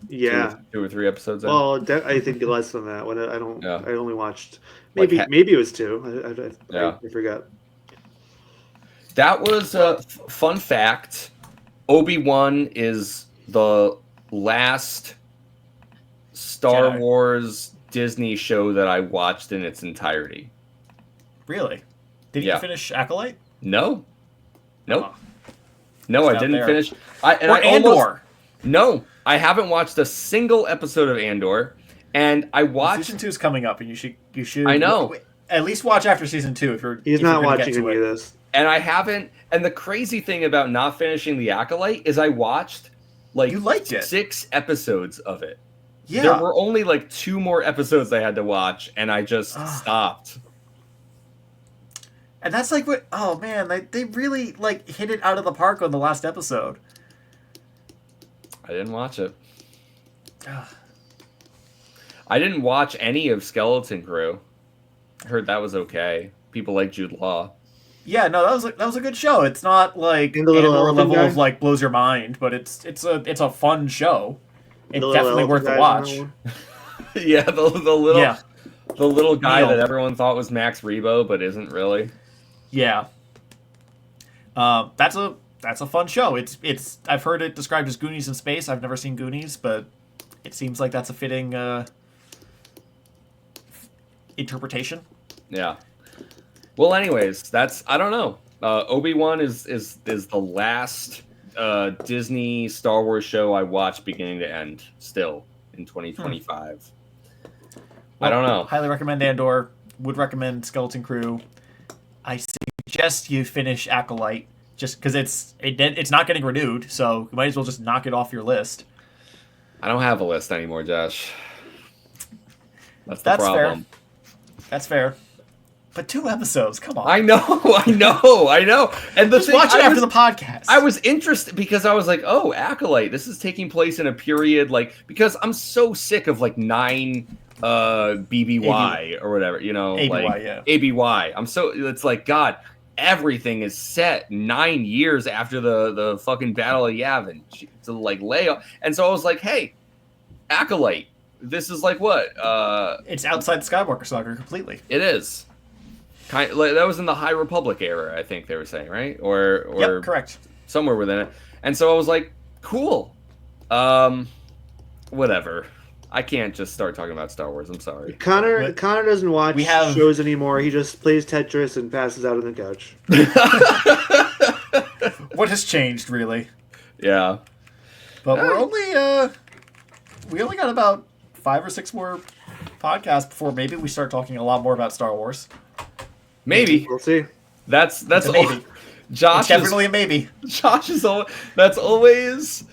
Yeah, 2 or 3 episodes in? Well, I think less than that. When I only watched Like maybe it was 2. I forgot. That was a fun fact. Obi-Wan is the last Star Jedi. Wars Disney show that I watched in its entirety. Really? Did you finish Acolyte? No. Nope. Oh. No, I didn't finish. Andor. No, I haven't watched a single episode of Andor, and I watched. Season 2 is coming up, and you should. I know. At least watch after season 2 if you're. He's not watching any of this. And I haven't. And the crazy thing about not finishing The Acolyte is I watched like you liked it. 6 episodes of it. Yeah. There were only like 2 more episodes I had to watch, and I just stopped. And that's like what? Oh man, they really like hit it out of the park on the last episode. I didn't watch it. I didn't watch any of Skeleton Crew. I heard that was okay. People like Jude Law. Yeah, no, that was a good show. It's not like And the little Andor elephant level guy? of like blows your mind, but it's a fun show. It's The little definitely elephant worth the guy watch. on Yeah, the little guy Neil. that everyone thought was Max Rebo, but isn't really. Yeah. That's a fun show. It's I've heard it described as Goonies in space. I've never seen Goonies, but it seems like that's a fitting interpretation. Yeah. Well, anyways, I don't know. Obi-Wan is the last Disney Star Wars show I watched beginning to end. Still in 2025. I don't know. Highly recommend Andor. Would recommend Skeleton Crew. I suggest you finish Acolyte just because it's not getting renewed, so you might as well just knock it off your list. I don't have a list anymore, Josh. That's the problem. Fair. That's fair. But 2 episodes, come on. I know. And just watch it after the podcast. I was interested because I was like, oh, Acolyte. This is taking place in a period because I'm so sick of like 9 BBY or whatever, ABY, like yeah. ABY. It's like, God, everything is set 9 years after the fucking Battle of Yavin to like Leia. And so I was like, hey, Acolyte, this is like what? It's outside the Skywalker saga completely. It is. Like, that was in the High Republic era, I think they were saying, right? Or Yep, correct. Somewhere within it. And so I was like, cool. Whatever. I can't just start talking about Star Wars. I'm sorry. Connor doesn't watch shows anymore. He just plays Tetris and passes out on the couch. What has changed, really? Yeah. But we only got about 5 or 6 more podcasts before maybe we start talking a lot more about Star Wars. Maybe. We'll see. It's That's a maybe. Josh it's definitely a maybe. Josh is that's always.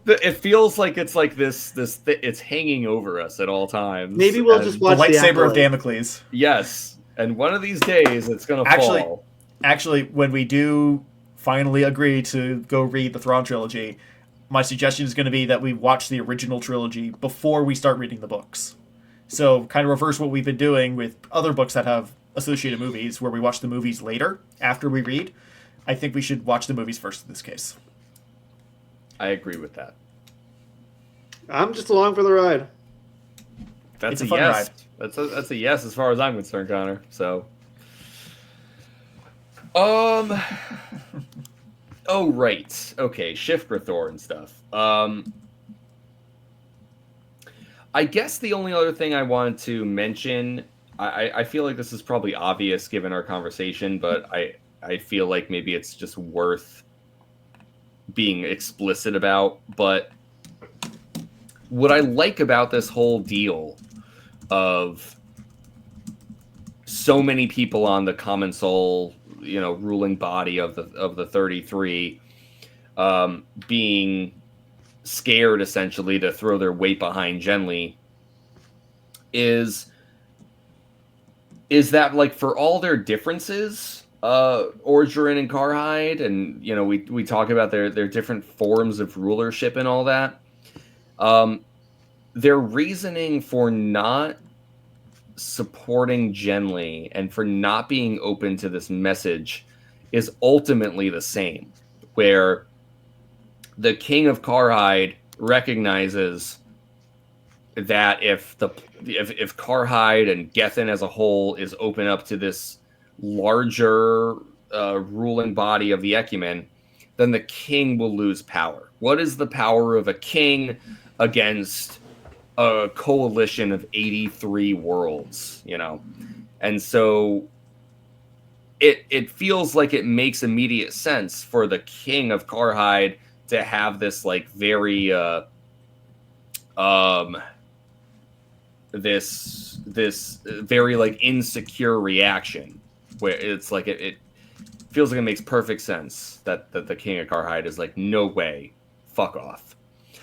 It feels like it's like this. It's hanging over us at all times. Maybe we'll just watch the lightsaber of Damocles. Yes, and one of these days it's gonna fall. Actually, when we do finally agree to go read the Thrawn trilogy, my suggestion is going to be that we watch the original trilogy before we start reading the books. So, kind of reverse what we've been doing with other books that have associated movies, where we watch the movies later after we read. I think we should watch the movies first in this case. I agree with that. I'm just along for the ride. That's a a fun yes. ride. That's a yes as far as I'm concerned, Connor. So, oh right, okay, Shift Rathor and stuff. I guess the only other thing I wanted to mention, I feel like this is probably obvious given our conversation, but I feel like maybe it's just worth being explicit about. But what I like about this whole deal of so many people on the Common Soul, ruling body of the 33, being scared essentially to throw their weight behind Genly, is that, like, for all their differences, Orgeron and Karhide, and we talk about their different forms of rulership and all that, their reasoning for not supporting Genly and for not being open to this message is ultimately the same, where the King of Karhide recognizes that if Karhide and Gethin as a whole is open up to this larger ruling body of the Ecumen, then the king will lose power. What is the power of a king against a coalition of 83 worlds, And so it feels like it makes immediate sense for the King of Karhide to have this, like, very this very, like, insecure reaction, where it's like it feels like it makes perfect sense that the King of Karhide is like, no way, fuck off.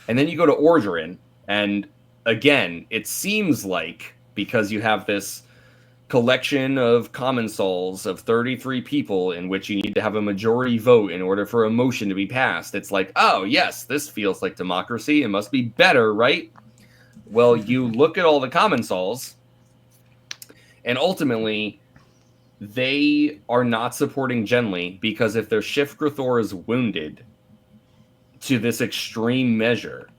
And then you go to Orgeron, and again, it seems like, because you have this collection of common souls of 33 people in which you need to have a majority vote in order for a motion to be passed, it's like, oh yes, this feels like democracy, it must be better, right? Well, you look at all the common souls, and ultimately they are not supporting Genly, because if their Shift Rathor is wounded to this extreme measure,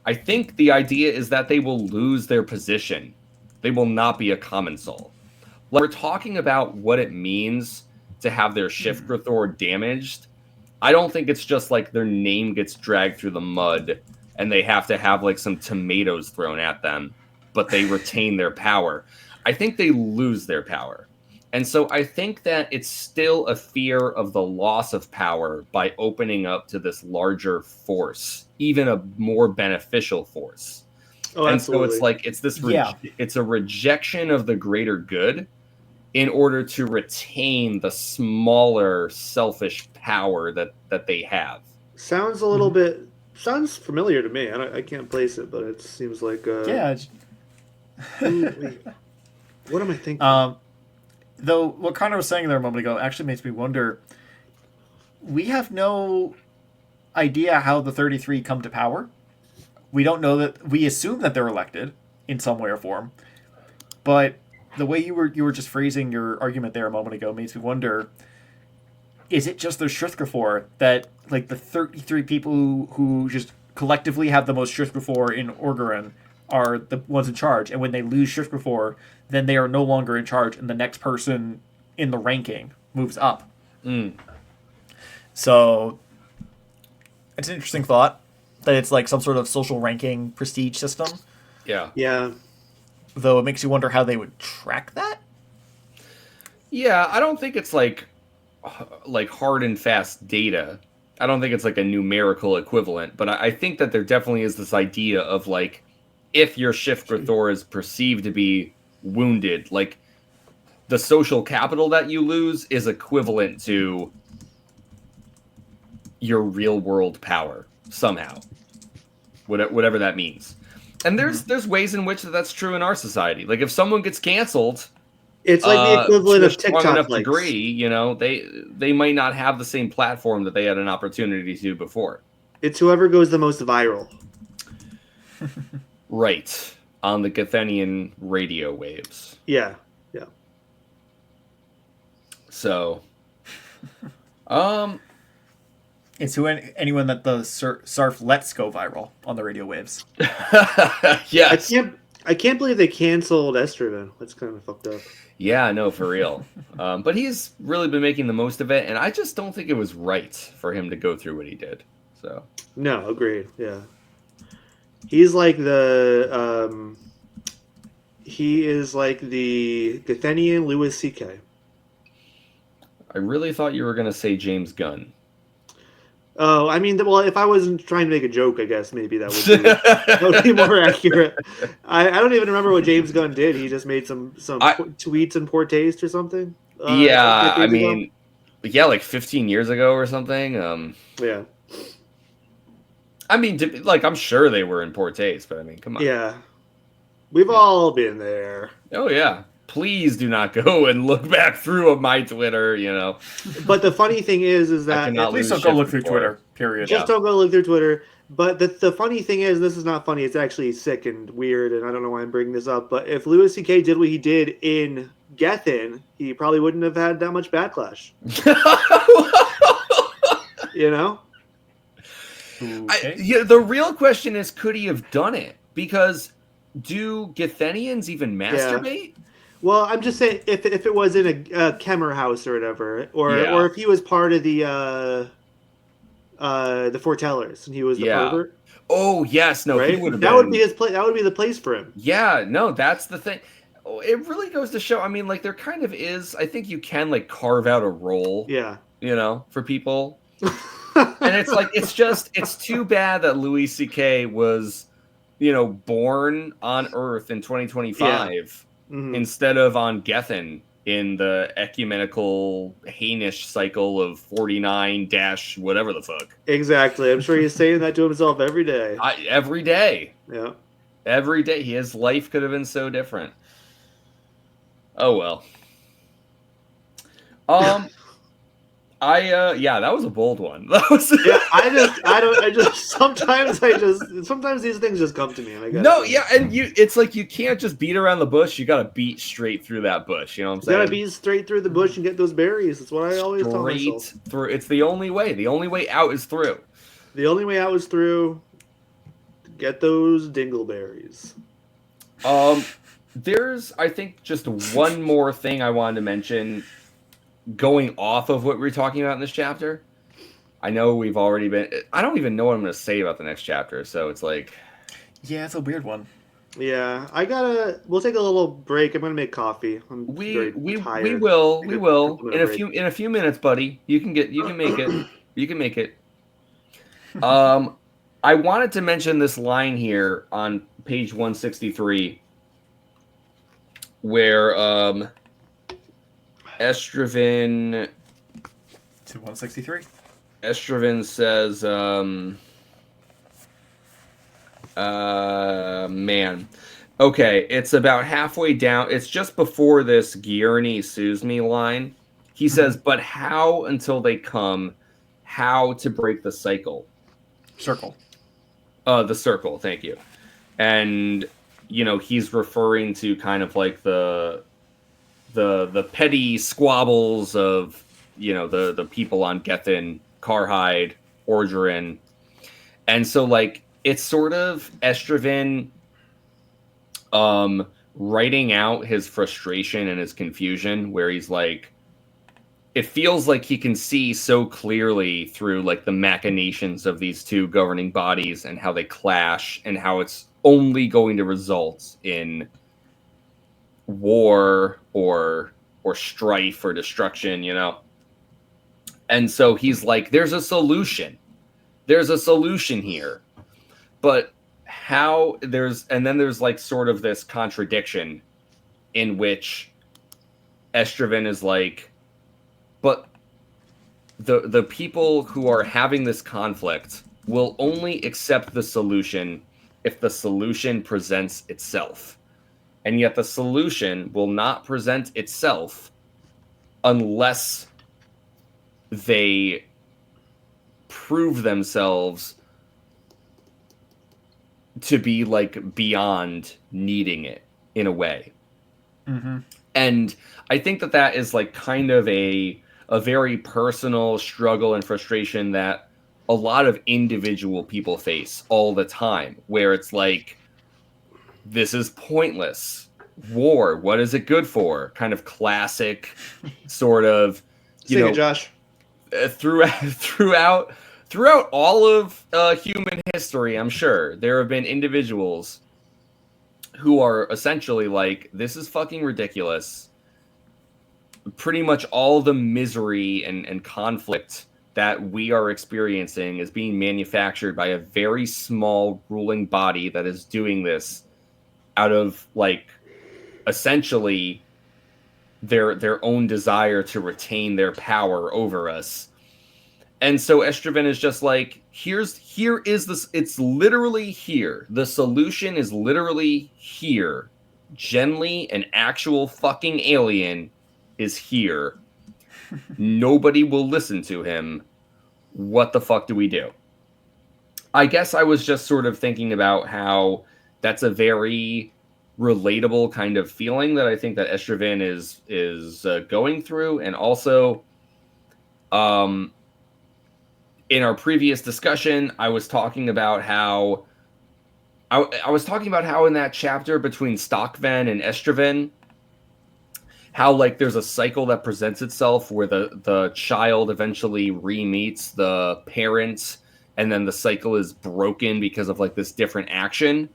I think the idea is that they will lose their position. They will not be a common soul. Like, we're talking about what it means to have their Shift Rathor damaged. I don't think it's just like their name gets dragged through the mud and they have to have, like, some tomatoes thrown at them, but they retain their power. I think they lose their power. And so I think that it's still a fear of the loss of power by opening up to this larger force, even a more beneficial force. Oh, and absolutely. So it's like, it's this, it's a rejection of the greater good in order to retain the smaller selfish power that they have. Sounds a little bit, sounds familiar to me. I can't place it, but it seems like, yeah. Ooh, wait. What am I thinking? Though what Connor was saying there a moment ago actually makes me wonder, we have no idea how the 33 come to power. We don't know that. We assume that they're elected in some way or form. But the way you were just phrasing your argument there a moment ago makes me wonder, is it just the Shriskafor that, like, the 33 people who just collectively have the most Shriskafor in Orgaren are the ones in charge, and when they lose Shriskafor, then they are no longer in charge, and the next person in the ranking moves up. So it's an interesting thought that it's like some sort of social ranking prestige system. Yeah. Yeah. Though it makes you wonder how they would track that. Yeah, I don't think it's like hard and fast data. I don't think it's like a numerical equivalent, but I think that there definitely is this idea of like, if your Shifter is perceived to be wounded, like the social capital that you lose is equivalent to your real world power somehow, whatever that means. And there's ways in which that's true in our society. Like if someone gets canceled, It's like the equivalent to a of strong TikTok enough likes. degree, you know, they might not have the same platform that they had an opportunity to before. It's whoever goes the most viral. Right. On the Gathenian radio waves. Yeah. So, It's anyone that the Sarf lets go viral on the radio waves. yes. I can't believe they canceled Estraven. That's kind of fucked up. Yeah, no, for real. But he's really been making the most of it, and I just don't think it was right for him to go through what he did. So No, agreed. Yeah. He's like the he is like the Gathenian Louis C.K. I really thought you were going to say James Gunn. Oh, I mean, well, if I wasn't trying to make a joke, I guess maybe that would be more accurate. I don't even remember what James Gunn did. He just made some tweets in poor taste or something. Yeah, I mean, yeah, like 15 years ago or something. Yeah. I mean, like, I'm sure they were in poor taste, but I mean, come on. Yeah. We've all been there. Oh, yeah. Please do not go and look back through my Twitter, you know. But the funny thing is that please don't go look through Twitter. Period. Just don't go look through Twitter. But the funny thing is, this is not funny. It's actually sick and weird, and I don't know why I'm bringing this up. But if Louis C.K. did what he did in Gethin, he probably wouldn't have had that much backlash. You know? Okay. The real question is, could he have done it? Because do Gathenians even masturbate? Well, I'm just saying, if it was in a Kemmer house or whatever, or if he was part of the Foretellers and he was the pervert. Oh yes, no, right? he would have. That would be his place. That would be the place for him. Yeah, no, that's the thing. It really goes to show. I mean, like there kind of is. I think you can like carve out a role. Yeah. You know, for people. And it's like it's too bad that Louis C.K. was, you know, born on Earth in 2025 instead of on Gethin in the ecumenical Hainish cycle of 49 dash whatever the fuck. Exactly. I'm sure he's saying that to himself every day. Every day. Yeah. Every day. His life could have been so different. Oh well. That was a bold one. Sometimes these things just come to me. And I guess it's like you can't just beat around the bush. You got to beat straight through that bush. You know what I'm saying? You got to beat straight through the bush and get those berries. That's what I always tell myself. Through. It's the only way. The only way out is through. The only way out is through. Get those dingleberries. There's, I think, just one more thing I wanted to mention. Going off of what we were talking about in this chapter, I know we've already been. I don't even know what I'm going to say about the next chapter, so it's like, yeah, it's a weird one. Yeah, we'll take a little break. I'm gonna make coffee. We will in a few minutes, buddy. You can make it. I wanted to mention this line here on page 163, where Estraven. To 163. Estraven says, man. Okay, it's about halfway down. It's just before this Gierny sues me line. He says, but how until they come? How to break the cycle? Circle. The circle, thank you. And, you know, he's referring to kind of like the petty squabbles of the people on Gethin, Karhide, Orgerin. And so like it's sort of Estraven writing out his frustration and his confusion, where he's like, it feels like he can see so clearly through like the machinations of these two governing bodies and how they clash and how it's only going to result in war or strife or destruction, And so he's like, there's a solution. There's a solution here. But then there's like sort of this contradiction in which Estraven is like, but the people who are having this conflict will only accept the solution if the solution presents itself. And yet the solution will not present itself unless they prove themselves to be like beyond needing it in a way. Mm-hmm. And I think that is like kind of a very personal struggle and frustration that a lot of individual people face all the time, where it's like, this is pointless. War, what is it good for? Kind of classic sort of, Sing it, Josh. throughout all of human history, I'm sure there have been individuals who are essentially like, this is fucking ridiculous. Pretty much all the misery and conflict that we are experiencing is being manufactured by a very small ruling body that is doing this out of like essentially their own desire to retain their power over us. And so Estraven is just like, here is this, it's literally here. The solution is literally here. Genly, an actual fucking alien, is here. Nobody will listen to him. What the fuck do we do? I guess I was just sort of thinking about how that's a very relatable kind of feeling that I think that Estraven is going through. And also, in our previous discussion, I was talking about how in that chapter between Stockven and Estraven, how like there's a cycle that presents itself where the child eventually re-meets the parent, and then the cycle is broken because of like this different action.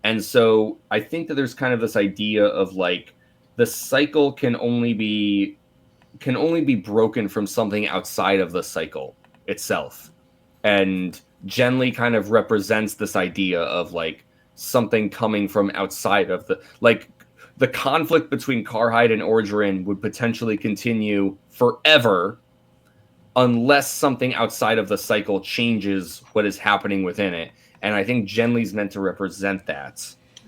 And so I think that there's kind of this idea of like the cycle can only be broken from something outside of the cycle itself. And Genly kind of represents this idea of like something coming from outside of the conflict between Karhide and Orgerin would potentially continue forever unless something outside of the cycle changes what is happening within it. And I think Genly's meant to represent that.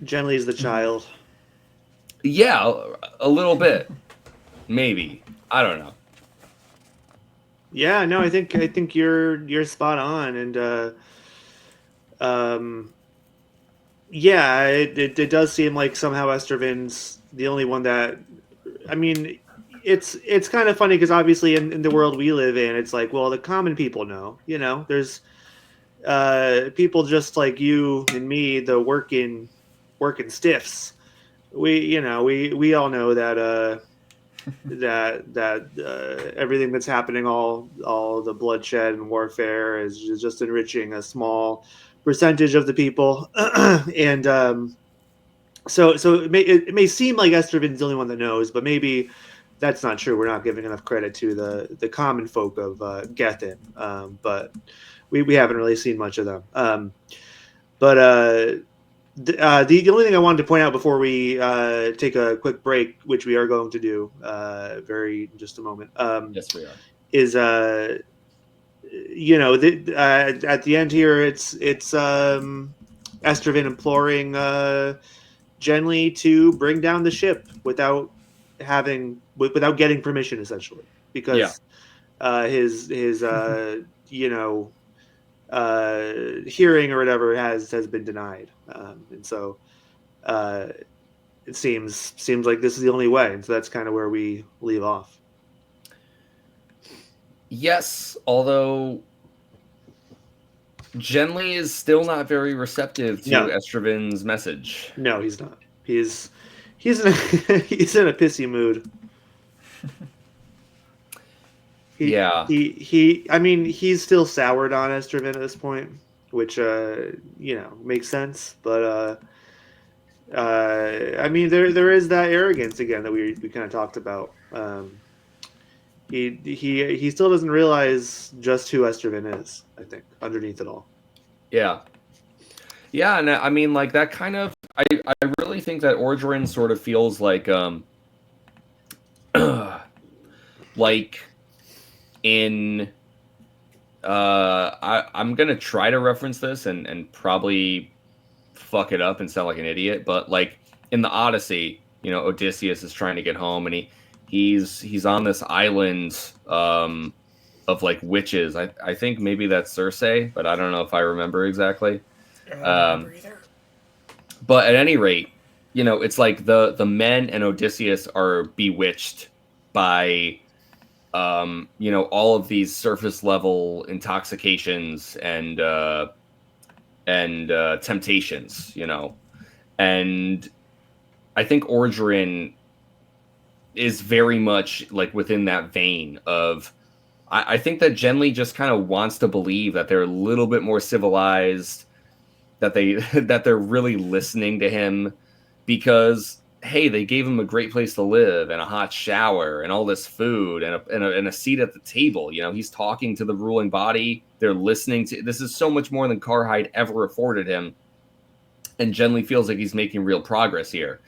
Genly's the child. Yeah, a little bit. Maybe. I don't know. Yeah, no, I think you're spot on, and yeah, it does seem like somehow Estraven's the only one that, I mean, it's kind of funny because obviously in the world we live in, it's like, well, the common people know, there's people just like you and me, the working stiffs. We all know that that everything that's happening, all the bloodshed and warfare is just enriching a small percentage of the people. And so it may seem like Estraven's the only one that knows, but maybe that's not true. We're not giving enough credit to the common folk of Gethin, but we haven't really seen much of them. But the only thing I wanted to point out before we take a quick break, which we are going to do in just a moment. Yes, we are. Is at the end here, it's Estraven imploring Genly to bring down the ship without getting permission, essentially, because his hearing or whatever has been denied, and so it seems like this is the only way, and so that's kind of where we leave off. Yes, although Genly is still not very receptive to No. Estraven's message. No, he's not. He's in a, he's in a pissy mood. Yeah. I mean, he's still soured on Estraven at this point, which makes sense. But I mean, there is that arrogance again that we kind of talked about. He still doesn't realize just who Estraven is. I think underneath it all. Yeah. Yeah, and I mean, like, that kind of... I really think that Orgerin sort of feels like, like, in... I'm gonna try to reference this and probably fuck it up and sound like an idiot, but, like, in the Odyssey, Odysseus is trying to get home, and he's on this island, of, like, witches. I think maybe that's Circe, but I don't know if I remember exactly. I don't remember either. But at any rate, it's like the men and Odysseus are bewitched by, all of these surface level intoxications and temptations, and I think Orgerin is very much like within that vein of. I think that Genly just kind of wants to believe that they're a little bit more civilized, that they're really listening to him, because hey, they gave him a great place to live and a hot shower and all this food and a seat at the table. He's talking to the ruling body. They're listening to. This is so much more than Karhide ever afforded him, and Genly feels like he's making real progress here.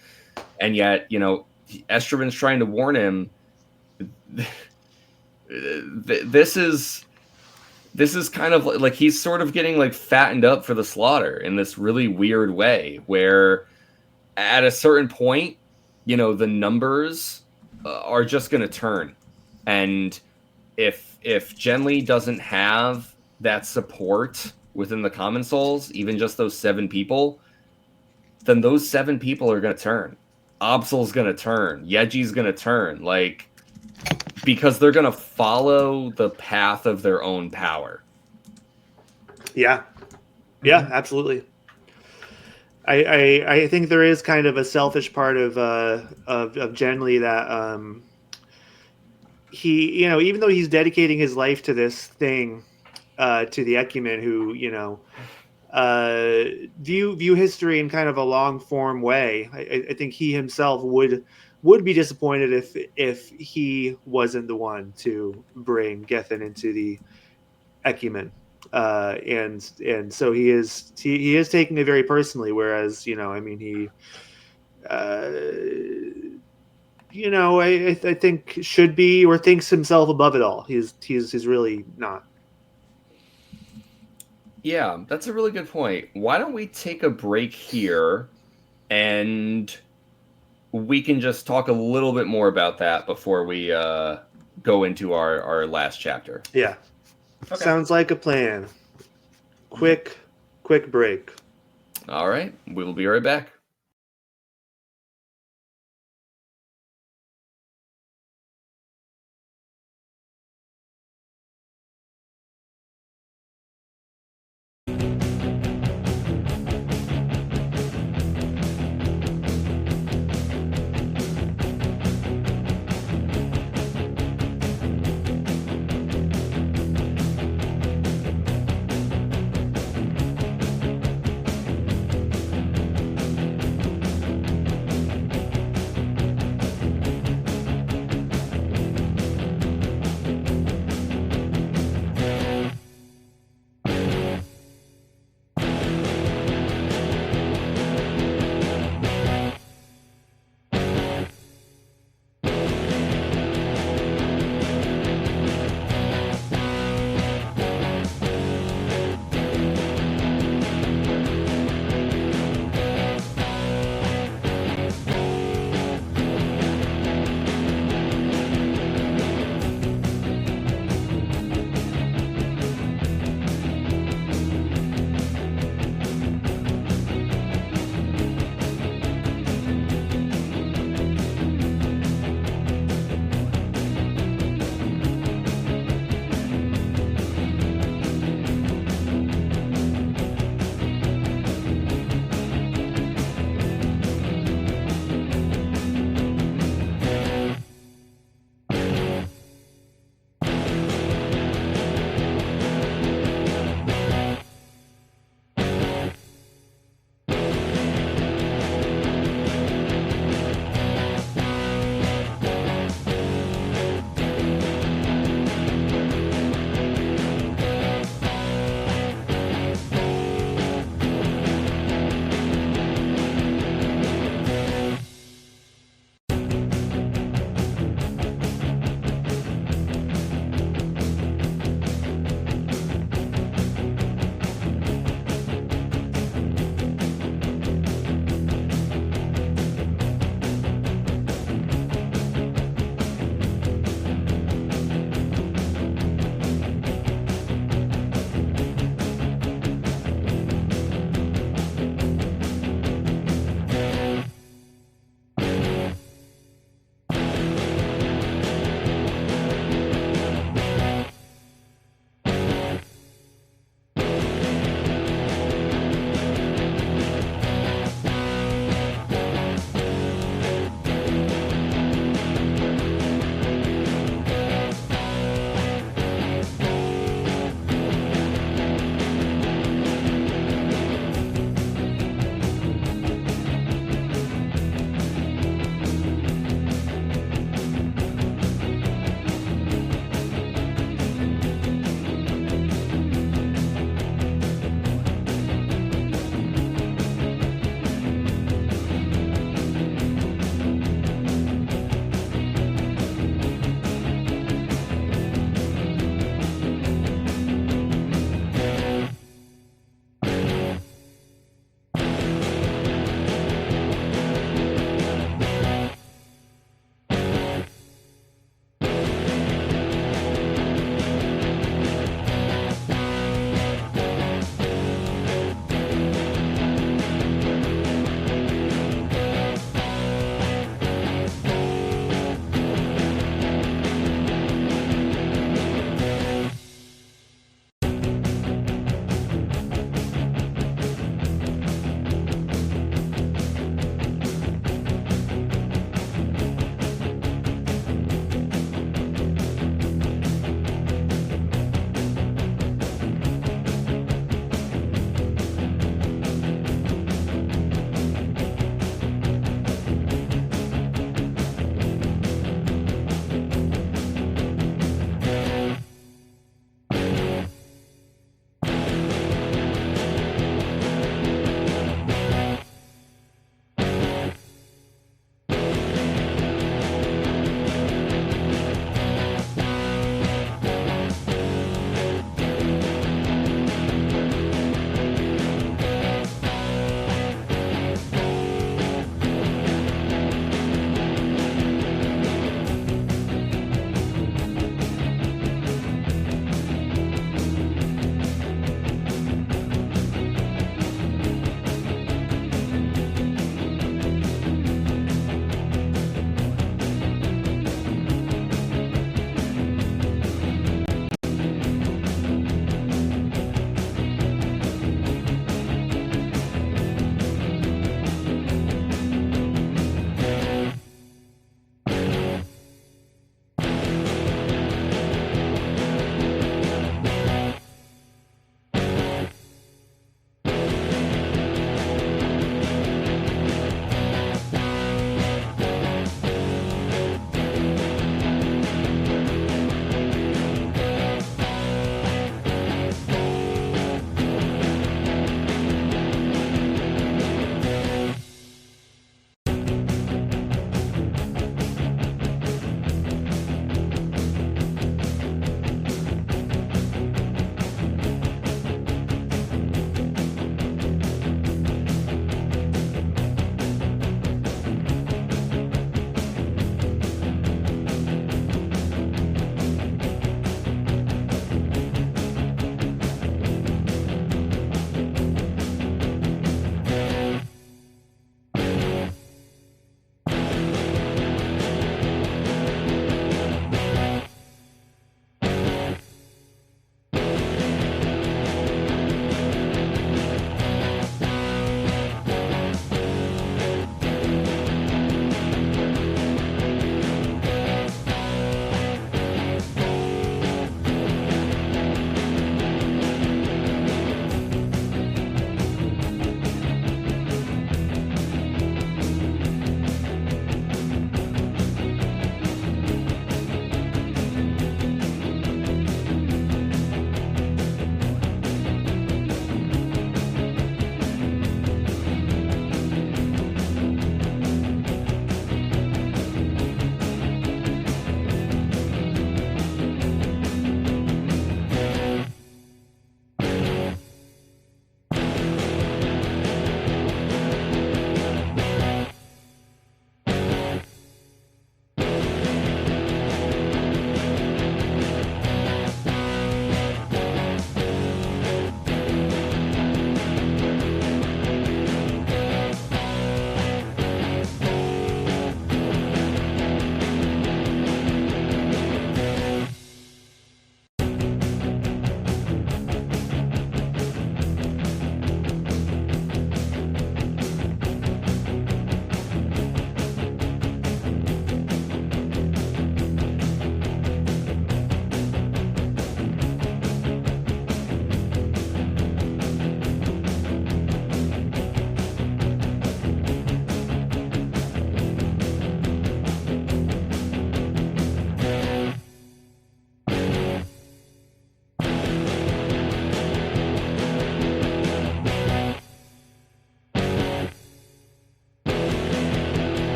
And yet, Estraven's trying to warn him. This is kind of like he's sort of getting like fattened up for the slaughter in this really weird way, where at a certain point, the numbers are just going to turn. And if Genly doesn't have that support within the Common Souls, even just those 7 people, then those 7 people are going to turn. Absol's going to turn. Yeji's going to turn. Like, because they're going to follow the path of their own power. Yeah. Yeah, absolutely. I think there is kind of a selfish part of Genly that he, even though he's dedicating his life to this thing, to the Ecumen who, view history in kind of a long form way. I think he himself would be disappointed if he wasn't the one to bring Gethin into the Ecumen, and so he is taking it very personally. Whereas he, I think should be or thinks himself above it all. He's really not. Yeah, that's a really good point. Why don't we take a break here and we can just talk a little bit more about that before we go into our last chapter. Yeah. Okay. Sounds like a plan. Quick break. All right. We will be right back.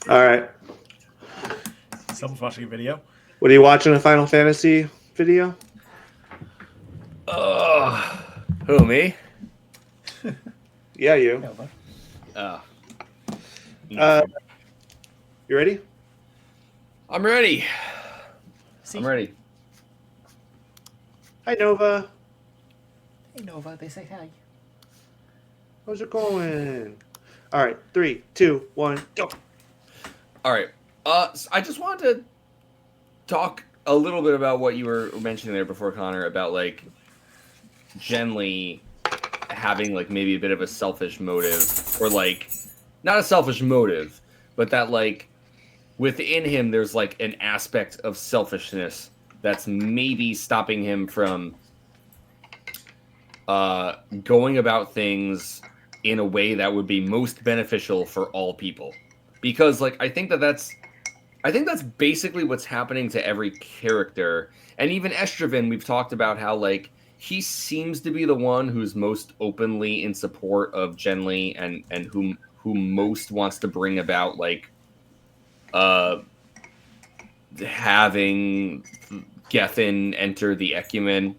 All right. Someone's watching a video. What are you watching? A Final Fantasy video? Who, me? Yeah, you. Yeah, but Oh. Uh, you ready? I'm ready. see, I'm ready. Hi, Nova. hey Nova, they say hi. How's it going? All right, 3, 2, 1, go. All right. So I just wanted to talk a little bit about what you were mentioning there before, Connor, about like Genly having like maybe a bit of a selfish motive, or like not a selfish motive, but that like within him there's like an aspect of selfishness that's maybe stopping him from going about things in a way that would be most beneficial for all people. Because like I think that's basically what's happening to every character. And even Estraven, we've talked about how like he seems to be the one who's most openly in support of Genly, and who most wants to bring about like having Gethin enter the Ecumen.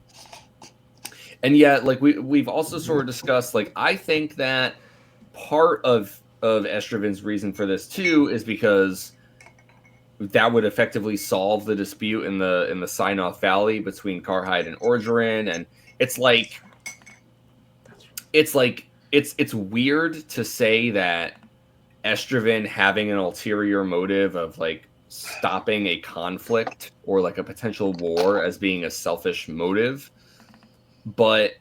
And yet, like we've also sort of discussed, like I think that part of Estraven's reason for this too is because that would effectively solve the dispute in the Sinoth Valley between Karhide and Orgerin. And it's it's weird to say that Estraven having an ulterior motive of like stopping a conflict or like a potential war as being a selfish motive, but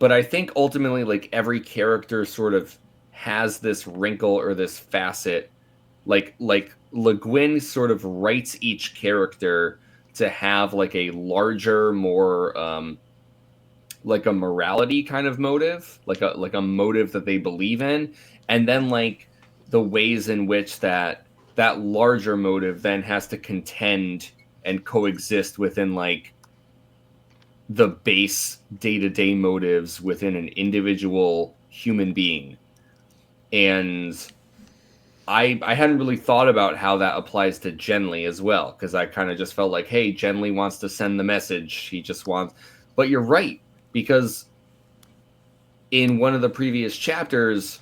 I think ultimately like every character sort of has this wrinkle or this facet, like Le Guin sort of writes each character to have like a larger, more like a morality kind of motive, like a motive that they believe in, and then like the ways in which that larger motive then has to contend and coexist within like the base day-to-day motives within an individual human being. And I hadn't really thought about how that applies to Genly as well, because I kind of just felt like, hey, Genly wants to send the message. He just wants... But you're right, because in one of the previous chapters,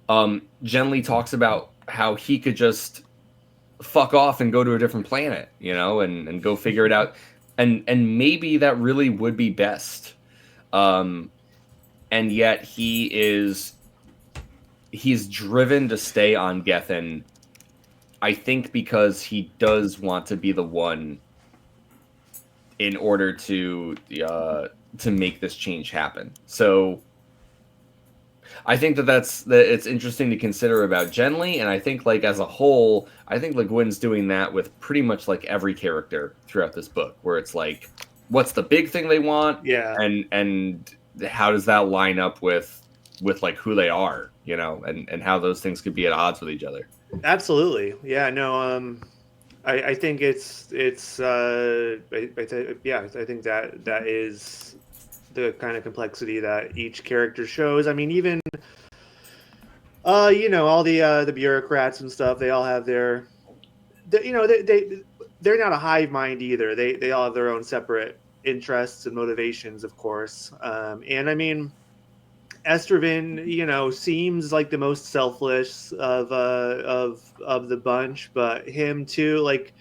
Genly talks about how he could just fuck off and go to a different planet, you know, and go figure it out. And maybe that really would be best. And yet he's driven to stay on Gethin, I think because he does want to be the one in order to make this change happen. So I think that it's interesting to consider about Genly, and I think like as a whole, I think Le Guin's doing that with pretty much like every character throughout this book, where it's like, what's the big thing they want, Yeah. and how does that line up with like who they are, you know, and how those things could be at odds with each other. Absolutely. Yeah. No. I think I think that is the kind of complexity that each character shows. I mean, even you know, all the bureaucrats and stuff, they all have their you know, they're not a hive mind either. They all have their own separate interests and motivations, of course. And I mean, Estraven, you know, seems like the most selfless of the bunch, but him too. Like,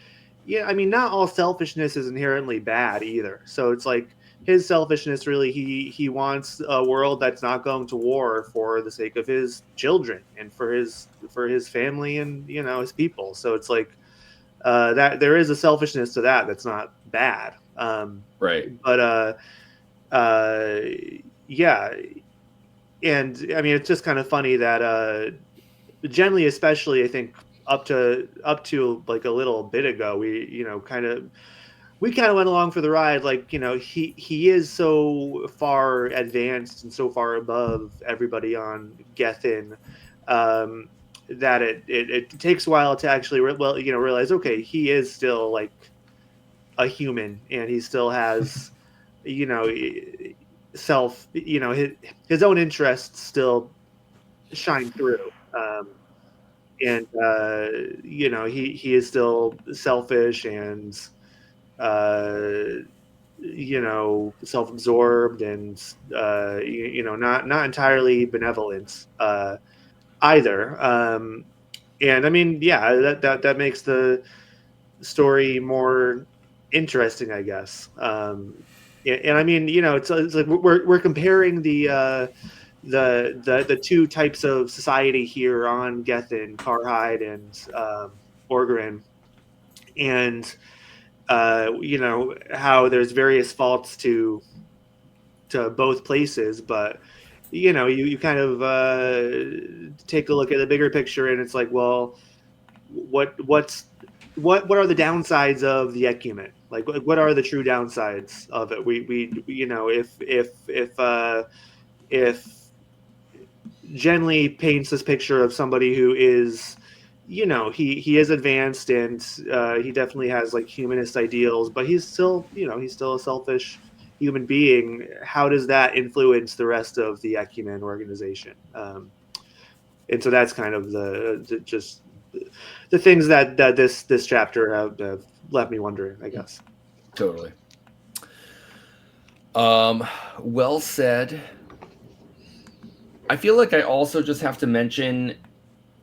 yeah, I mean, not all selfishness is inherently bad either. So it's like his selfishness really he wants a world that's not going to war for the sake of his children and for his family and, you know, his people. So it's like that there is a selfishness to that that's not bad. Right. But yeah. And I mean, it's just kind of funny that generally, especially, I think up to like a little bit ago, we kind of went along for the ride. Like, you know, he is so far advanced and so far above everybody on Gethin, that it takes a while to actually realize, okay, he is still like a human and he still has, you know, self, you know, his own interests still shine through. and he is still selfish and self-absorbed and not entirely benevolent either. And I mean, yeah, that makes the story more interesting, I guess. And I mean, it's like we're comparing the two types of society here on Gethin, Karhide and Orgrin, and how there's various faults to both places, but you kind of take a look at the bigger picture, and it's like, well, what are the downsides of the ecumen? Like, what are the true downsides of it? We if Genly paints this picture of somebody who is, he is advanced and he definitely has like humanist ideals, but he's still a selfish human being. How does that influence the rest of the Ecumen organization? And so that's kind of just the things that this chapter have left me wondering, I guess. Totally. Well said. I feel like I also just have to mention,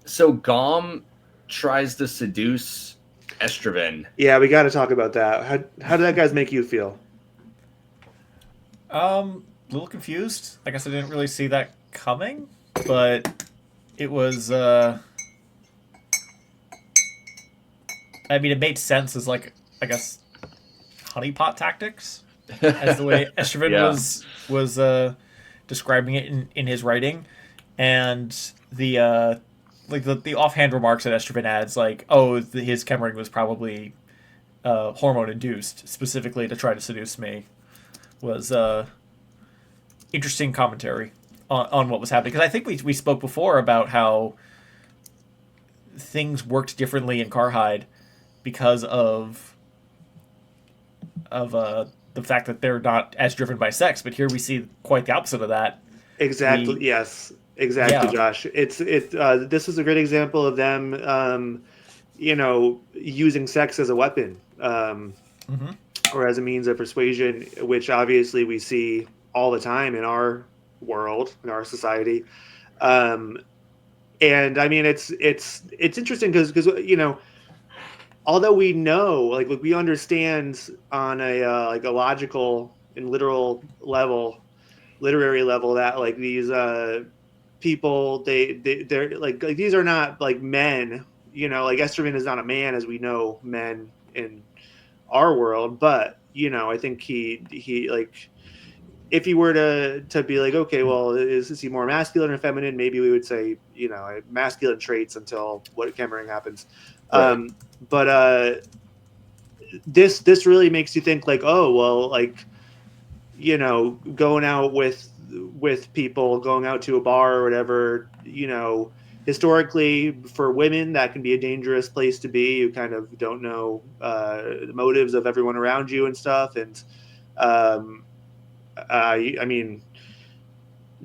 so Gom tries to seduce Estraven. Yeah, we got to talk about that. How did that guys make you feel? A little confused. I guess I didn't really see that coming, but it was. I mean, it made sense as like, I guess, honeypot tactics, as the way Estraven was describing it in his writing, and the the offhand remarks that Estraven adds, like, oh, his chemering was probably hormone induced, specifically to try to seduce me, was interesting commentary on what was happening. Because I think we spoke before about how things worked differently in Karhide because of the fact that they're not as driven by sex, but here we see quite the opposite of that. Exactly. Yes. Exactly, yeah. Josh. This is a great example of them, using sex as a weapon, or as a means of persuasion, which obviously we see all the time in our world, in our society. And I mean, it's interesting because although we know, like we understand on a like a logical and literal level, literary level, that like these people, they're like these are not like men, like Estraven is not a man as we know men in our world, but I think he like, if he were to be like, okay, well, is he more masculine or feminine? Maybe we would say, masculine traits until what chemering happens. Right. But this really makes you think like, oh, well, like, going out with people, going out to a bar or whatever, historically for women, that can be a dangerous place to be. You kind of don't know the motives of everyone around you and stuff. And I mean,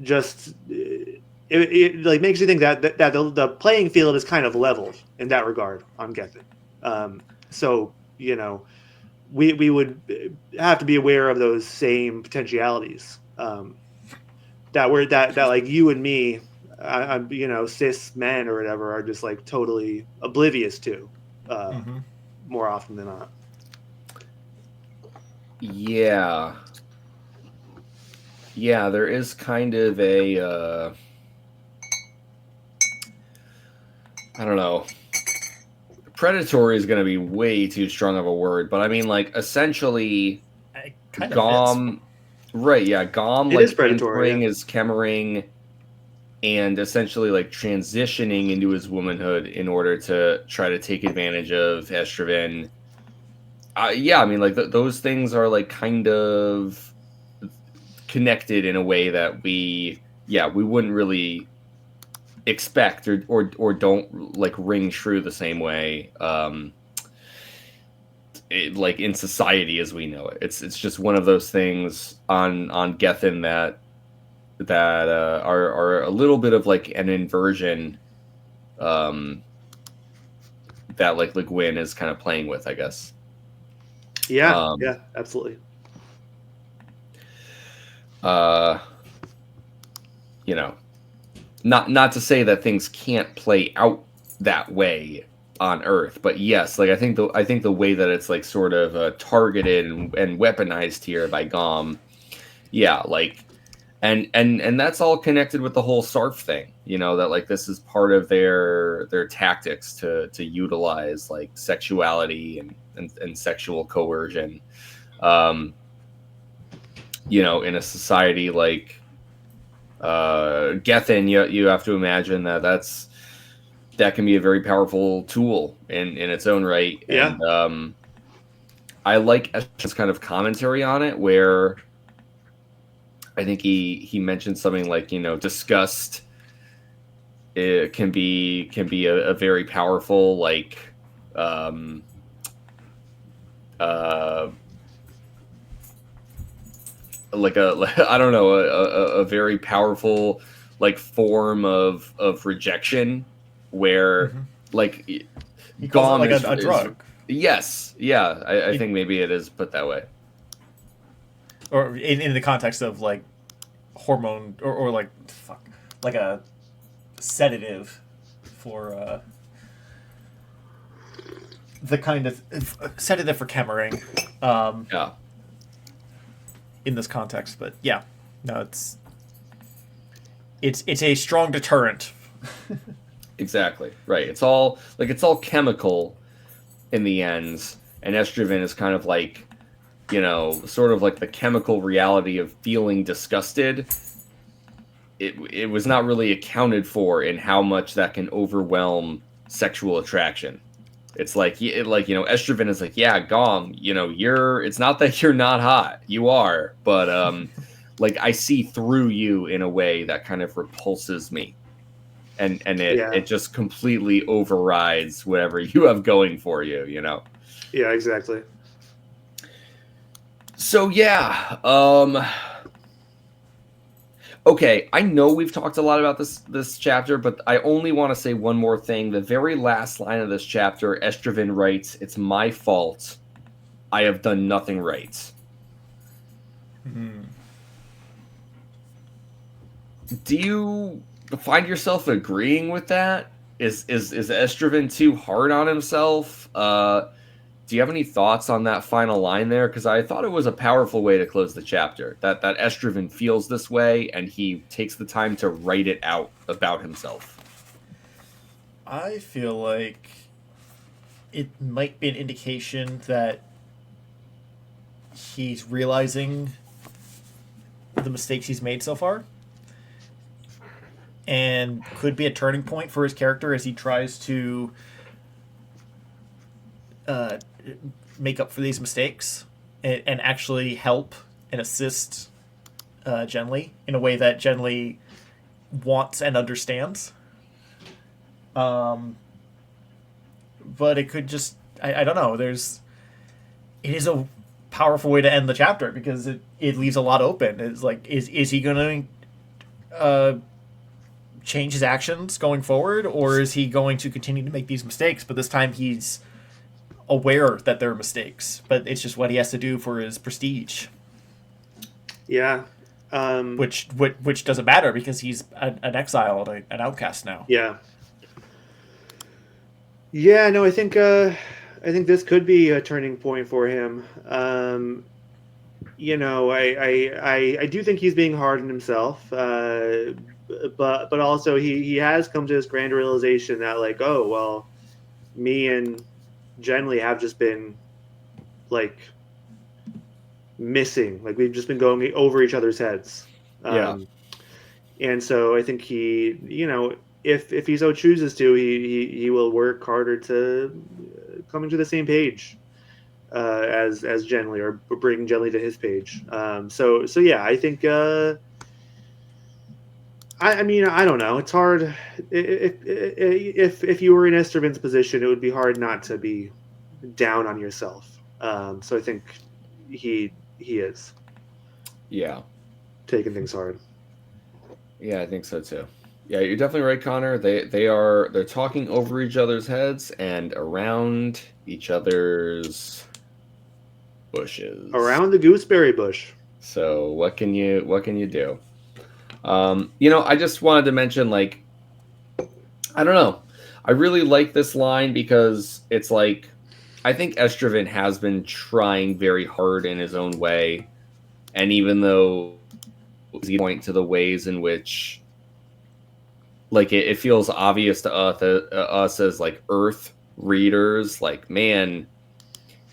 just it like makes you think that the playing field is kind of leveled in that regard on Gethin. So we would have to be aware of those same potentialities that like you and me, cis men or whatever, are just like totally oblivious to more often than not. Yeah, there is kind of a I don't know. Predatory is going to be way too strong of a word, but I mean, like, essentially, Gom, right? Yeah, Gom it like entering his chemering and essentially like transitioning into his womanhood in order to try to take advantage of Estraven. Yeah, I mean, like those things are like kind of connected in a way that we wouldn't really expect or don't like ring true the same way like in society as we know it. It's just one of those things on Gethin that are a little bit of like an inversion that like Le Guin is kind of playing with, I guess. Yeah, Um, yeah, absolutely. uh, you know, not to say that things can't play out that way on Earth, but yes, like I think the way that it's like sort of targeted and weaponized here by Gom, yeah, like and that's all connected with the whole SARF thing, you know, that like this is part of their tactics to utilize like sexuality and sexual coercion, um, you know, in a society like Gethin, you have to imagine that that can be a very powerful tool in its own right. Yeah, And I like Esther's kind of commentary on it, where I think he mentioned something like, you know, disgust, it can be a very powerful um uh like a I don't know, a very powerful like form of rejection, where Mm-hmm. like He calls it Gom like a is drug, yes, yeah, I it, think maybe it is put that way. or in the context of like hormone or like fuck, like a sedative for the kind of sedative for Kemmering, Yeah, in this context. But yeah, no, it's a strong deterrent. exactly. Right. It's all chemical in the end, and estrogen is kind of like, you know, sort of like the chemical reality of feeling disgusted. It was not really accounted for in how much that can overwhelm sexual attraction. It's like like, you know, estrogen is like, yeah, Gom, you know, you're it's not that you're not hot. You are, but like I see through you in a way that kind of repulses me. And yeah, it just completely overrides whatever you have going for you, you know. yeah, exactly. So yeah, okay, I know we've talked a lot about this chapter, but I only want to say one more thing. The very last line of this chapter, Estraven writes, "It's my fault. I have done nothing right." Mm. Do you find yourself agreeing with that? Is Estraven too hard on himself? Do you have any thoughts on that final line there? Because I thought it was a powerful way to close the chapter. That Estraven feels this way, and he takes the time to write it out about himself. I feel like it might be an indication that he's realizing the mistakes he's made so far, and could be a turning point for his character as he tries to uh, make up for these mistakes and actually help and assist Genly in a way that Genly wants and understands. Um, but it could just I don't know. It is a powerful way to end the chapter because it leaves a lot open. It's like is he going to change his actions going forward, or is he going to continue to make these mistakes? But this time he's aware that they're mistakes, but it's just what he has to do for his prestige. Yeah. Which doesn't matter because he's an exile, an outcast now. Yeah. Yeah, no, I think this could be a turning point for him. You know, I do think he's being hard on himself, but also he has come to this grand realization that like, oh well, me and Genly have just been like missing, like we've just been going over each other's heads. Yeah. And so I think he, you know, if he so chooses to, he will work harder to coming to the same page as Genly, or bring Genly to his page. So yeah, I think. I mean, I don't know. It's hard. If you were in Estervin's position, it would be hard not to be down on yourself. So I think he is Yeah. taking things hard. Yeah, I think so too. Yeah, you're definitely right, Connor. They're talking over each other's heads and around each other's bushes. Around the gooseberry bush. So what can you do? I just wanted to mention, like, I don't know. I really like this line because it's like I think Estroven has been trying very hard in his own way, and even though he point to the ways in which like it feels obvious to us as like Earth readers, like, man,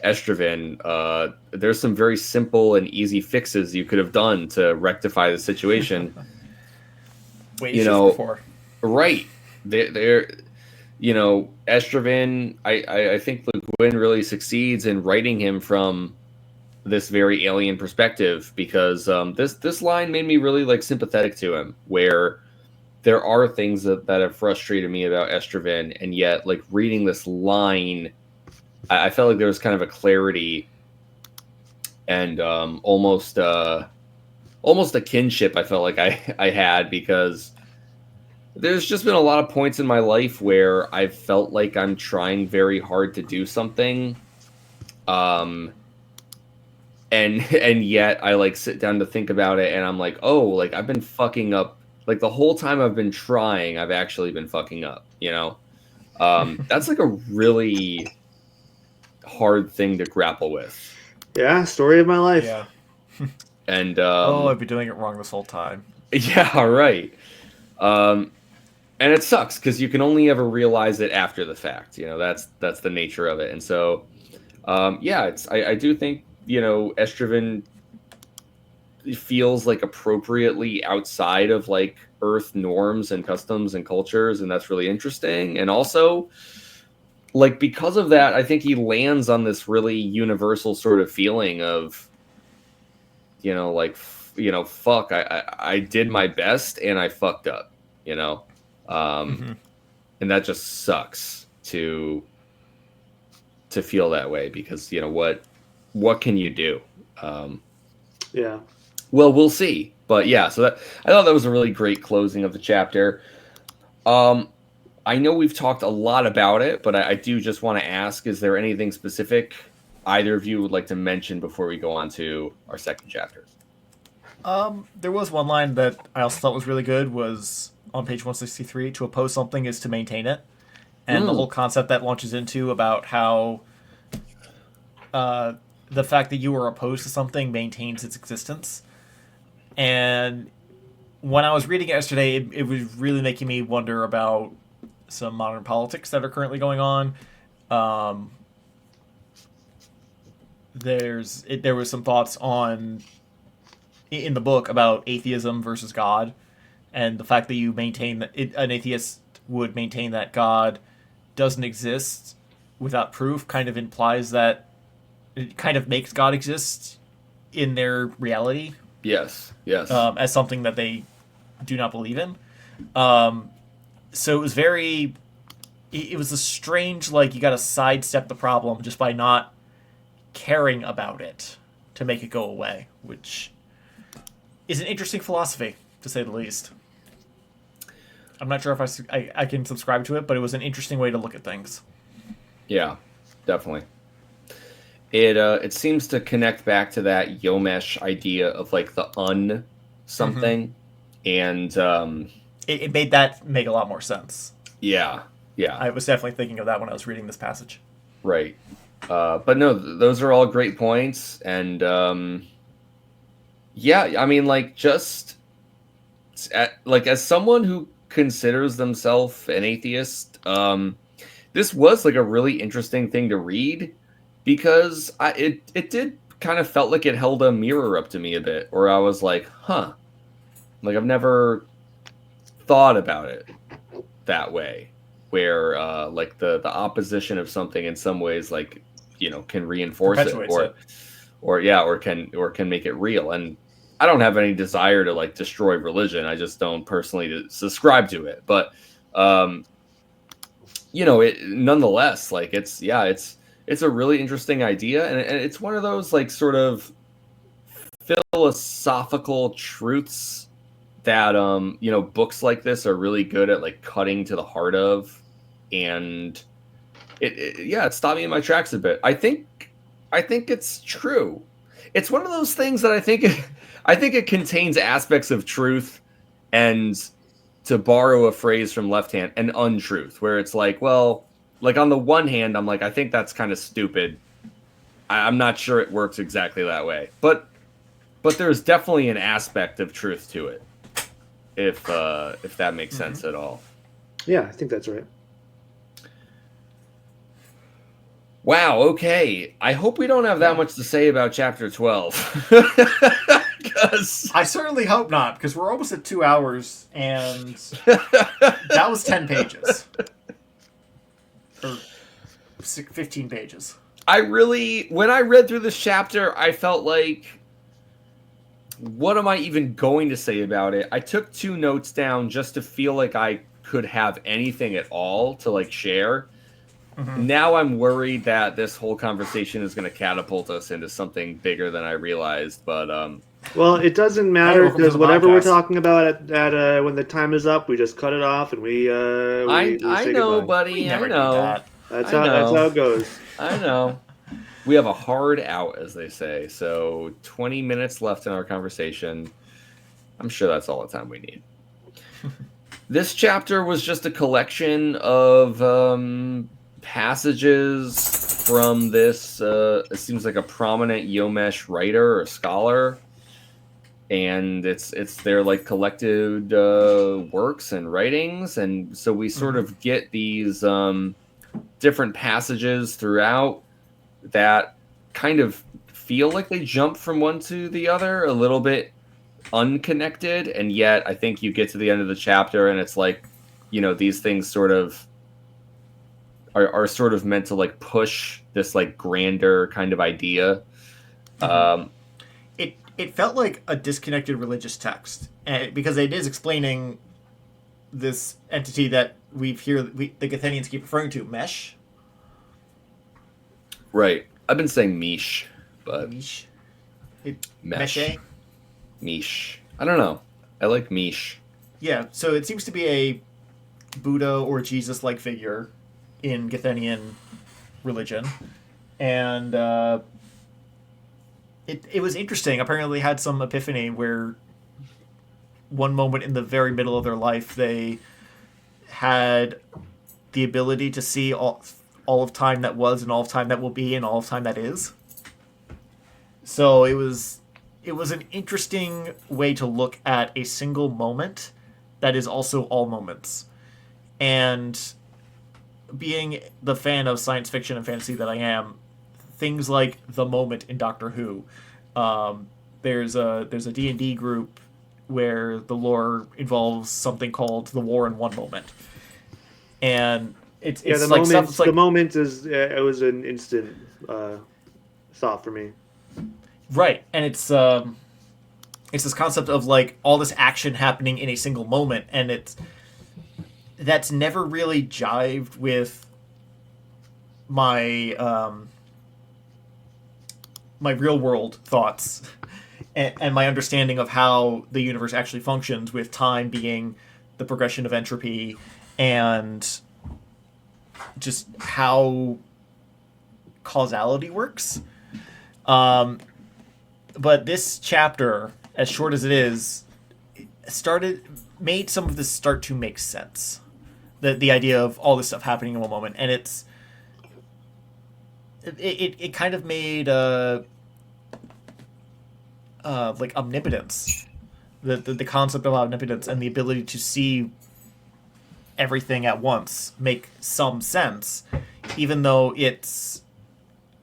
Estroven, there's some very simple and easy fixes you could have done to rectify the situation. Ways You just know, before. right? They're Estroven. I think Le Guin really succeeds in writing him from this very alien perspective because this line made me really like sympathetic to him, where there are things that have frustrated me about Estroven, and yet like reading this line, I felt like there was kind of a clarity and almost a kinship I felt like I had, because there's just been a lot of points in my life where I've felt like I'm trying very hard to do something, um and yet I like sit down to think about it and I'm like, oh, like I've been fucking up, like the whole time I've been trying I've actually been fucking up. That's like a really hard thing to grapple with. Yeah, story of my life. Yeah. And Oh, I've been doing it wrong this whole time. yeah, right. um and it sucks because you can only ever realize it after the fact. That's the nature of it. And so yeah, I do think Estroven feels like appropriately outside of like Earth norms and customs and cultures, and that's really interesting. And also, like, because of that, I think he lands on this really universal sort of feeling of, like, fuck, I did my best and I fucked up, um Mm-hmm. and that just sucks to feel that way, because what can you do? um Yeah. Well, we'll see. But yeah, so that I thought that was a really great closing of the chapter. Um, I know we've talked a lot about it, but I do just want to ask: is there anything specific either of you would like to mention before we go on to our second chapter? There was one line that I also thought was really good, was on page 163, to oppose something is to maintain it. And the Mm, whole concept that launches into about how uh, the fact that you are opposed to something maintains its existence. And when I was reading it yesterday, it was really making me wonder about some modern politics that are currently going on. Um, there was some thoughts on in the book about atheism versus God, and the fact that you maintain that an atheist would maintain that God doesn't exist without proof kind of implies that it kind of makes God exist in their reality, yes, yes, as something that they do not believe in. Um, so it was very, it was a strange, like, you got to sidestep the problem just by not caring about it to make it go away, which is an interesting philosophy, to say the least. I'm not sure if I can subscribe to it, but it was an interesting way to look at things. yeah, definitely. It seems to connect back to that Yomesh idea of like the un Mm-hmm. something, and It made that make a lot more sense. yeah, yeah, I was definitely thinking of that when I was reading this passage. right. But no, those are all great points, and yeah, I mean, like, just like, as someone who considers themselves an atheist, this was like a really interesting thing to read, because it did kind of felt like it held a mirror up to me a bit, where I was like, huh, like I've never thought about it that way, where like the opposition of something in some ways, like, can reinforce it, Perpetuates it. or yeah, or can make it real. And I don't have any desire to like destroy religion. I just don't personally subscribe to it. But um, it nonetheless, like, it's a really interesting idea, and it's one of those like sort of philosophical truths that books like this are really good at like cutting to the heart of, and it stopped me in my tracks a bit. I think it's true. It's one of those things that I think it contains aspects of truth and, to borrow a phrase from Left Hand, an untruth, where it's like, well, like on the one hand, I'm like, I think that's kind of stupid. I'm not sure it works exactly that way, but there's definitely an aspect of truth to it, if that makes sense at all. Yeah, I think that's right. Wow, okay. I hope we don't have that much to say about chapter 12. Because I certainly hope not, because we're almost at 2 hours, and that was 10 pages. Or 15 pages. when I read through this chapter, I felt like, what am I even going to say about it? I took 2 notes down just to feel like I could have anything at all to like share. Mm-hmm. Now I'm worried that this whole conversation is going to catapult us into something bigger than I realized. But well, it doesn't matter, because whatever we're talking about at when the time is up, we just cut it off and we I know, goodbye. buddy. I know. That's how it goes. I know. We have a hard out, as they say. So 20 minutes left in our conversation. I'm sure that's all the time we need. This chapter was just a collection of passages from this. It seems like a prominent Yomesh writer or scholar, and it's their like collected works and writings, and so we sort of get these different passages throughout that kind of feel like they jump from one to the other a little bit unconnected, and yet I think you get to the end of the chapter and it's like, these things sort of are sort of meant to like push this like grander kind of idea. It felt like a disconnected religious text, because it is explaining this entity that the Githanians keep referring to, Mesh. Right. I've been saying Mish, but Mish. Mesh. Meshe? Mish. I don't know. I like Mish. Yeah, so it seems to be a Buddha or Jesus-like figure in Githanian religion. And it was interesting. Apparently they had some epiphany where one moment in the very middle of their life they had the ability to see all of time that was and all of time that will be and all of time that is. So it was an interesting way to look at a single moment that is also all moments. And being the fan of science fiction and fantasy that I am, things like The Moment in Doctor Who, there's a D&D group where the lore involves something called The War in One Moment. And it's the like moment, stuff like... The moment is it was an instant thought for me. Right, and it's this concept of like all this action happening in a single moment, and that's never really jived with my my real world thoughts and my understanding of how the universe actually functions, with time being the progression of entropy and just how causality works. But this chapter, as short as it is, made some of this start to make sense. The idea of all this stuff happening in one moment, and it kind of made like omnipotence, the concept of omnipotence and the ability to see everything at once make some sense, even though it's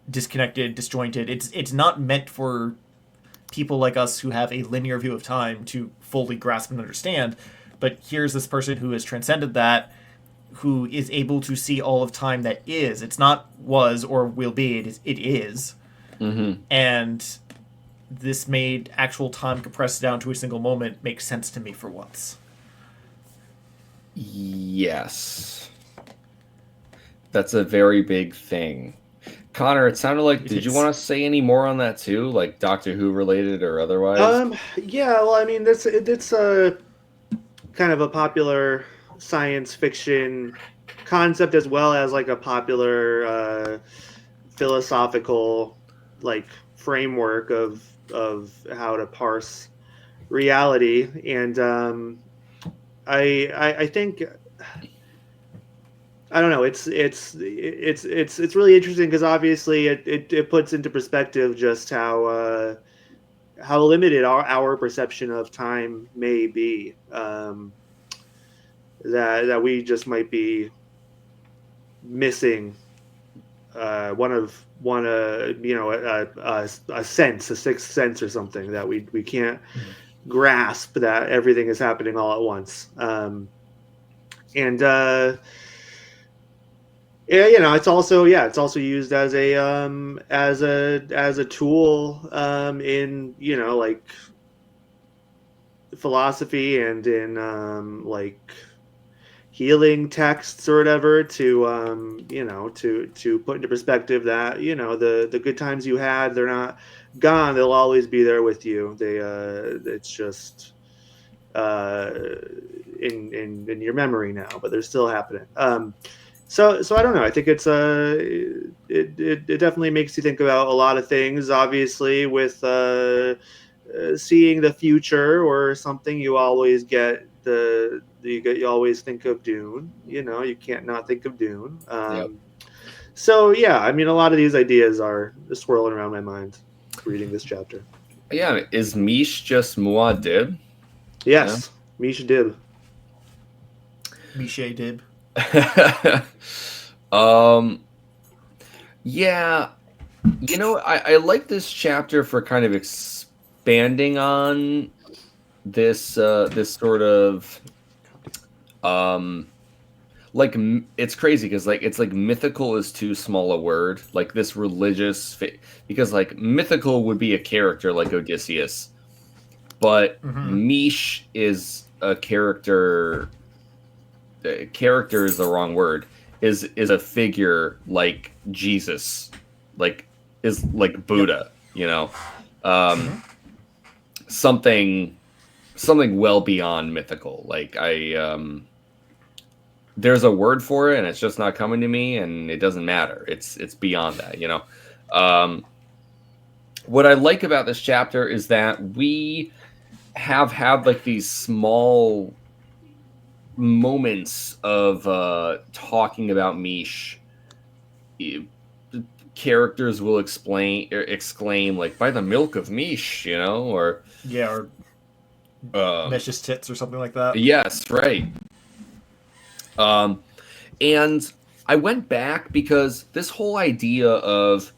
disconnected, disjointed. It's not meant for people like us who have a linear view of time to fully grasp and understand. But here's this person who has transcended that, who is able to see all of time that is. It's not was or will be. It is. Mm-hmm. And this made actual time compressed down to a single moment make sense to me for once. Yes. That's a very big thing. Connor, it sounded like, did you want to say any more on that too? Like Doctor Who related or otherwise? Yeah, well, I mean, it's kind of a popular science fiction concept as well as like a popular philosophical like framework of how to parse reality. And I think I don't know. It's really interesting because obviously it puts into perspective just how limited our perception of time may be. That we just might be missing one you know a sense, a sixth sense or something that we can't grasp that everything is happening all at once. And yeah, you know, it's also used as a tool in, you know, like philosophy and in like healing texts or whatever to you know, to put into perspective that, you know, the good times you had, they're not gone, they'll always be there with you. It's just in your memory now, but they're still happening. So I don't know. I think it's it definitely makes you think about a lot of things. Obviously, with seeing the future or something, you always get you always think of Dune. You know, you can't not think of Dune. Yep. So yeah, I mean, a lot of these ideas are swirling around my mind reading this chapter. Yeah, is Mish just Muad'Dib? Yes, Misha Dib. Miche Dib. Yeah, you know, I like this chapter for kind of expanding on this this sort of like it's crazy because like it's like mythical is too small a word, like this religious because like mythical would be a character like Odysseus, but Mish is a character. Character is the wrong word. Is a figure like Jesus, like is like Buddha, you know, something well beyond mythical. Like there's a word for it, and it's just not coming to me, and it doesn't matter. It's beyond that, you know. What I like about this chapter is that we have had like these small moments of talking about Mish. Characters will exclaim like by the milk of Mish, you know, or Mesh's tits or something like that. Yes, right. And I went back because this whole idea of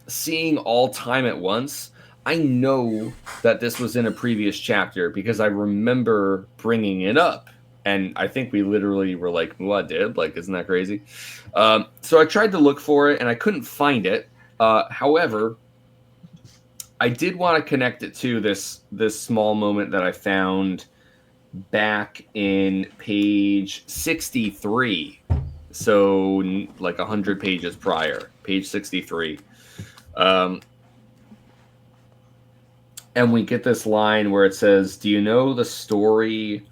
seeing all time at once, I know that this was in a previous chapter because I remember bringing it up. And I think we literally were like, Muad'Dib, like, isn't that crazy? So I tried to look for it, and I couldn't find it. However, I did want to connect it to this small moment that I found back in page 63. So, like 100 pages prior, page 63. And we get this line where it says, "Do you know the story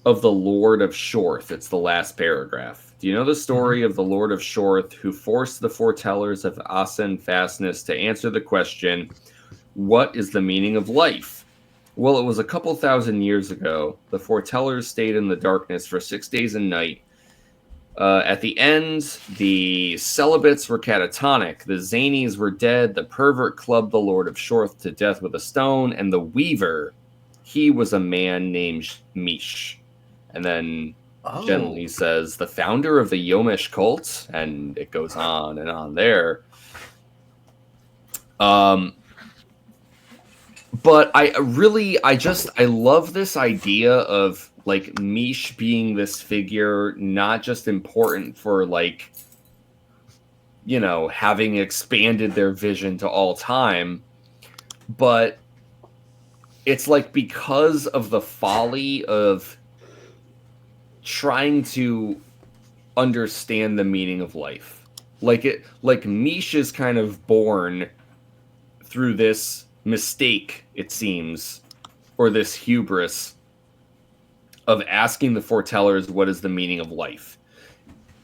of the Lord of Shorth?" It's the last paragraph. "Do you know the story of the Lord of Shorth who forced the foretellers of Asen fastness to answer the question, what is the meaning of life? Well, it was a couple thousand years ago. The foretellers stayed in the darkness for 6 days and night. At the end, the celibates were catatonic, the zanies were dead, the pervert clubbed the Lord of Shorth to death with a stone, and the weaver, he was a man named Mish." And then gently says, "The founder of the Yomish cult," and it goes on and on there. But I love this idea of like Mish being this figure, not just important for like, you know, having expanded their vision to all time, but it's like because of the folly of trying to understand the meaning of life. Like Mish is kind of born through this mistake, it seems, or this hubris of asking the foretellers what is the meaning of life.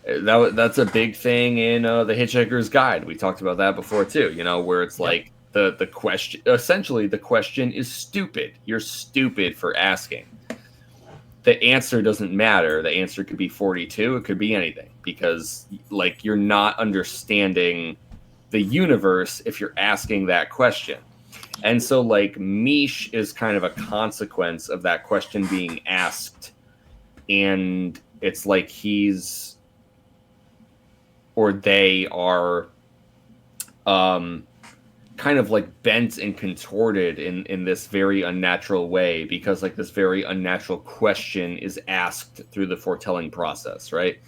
That's a big thing in the Hitchhiker's Guide. We talked about that before too. Where it's like the question. Essentially, the question is stupid. You're stupid for asking. The answer doesn't matter. The answer could be 42. It could be anything, because like you're not understanding the universe if you're asking that question. And so like Mish is kind of a consequence of that question being asked, and it's like he's or they are kind of like bent and contorted in this very unnatural way, because like this very unnatural question is asked through the foretelling process, right?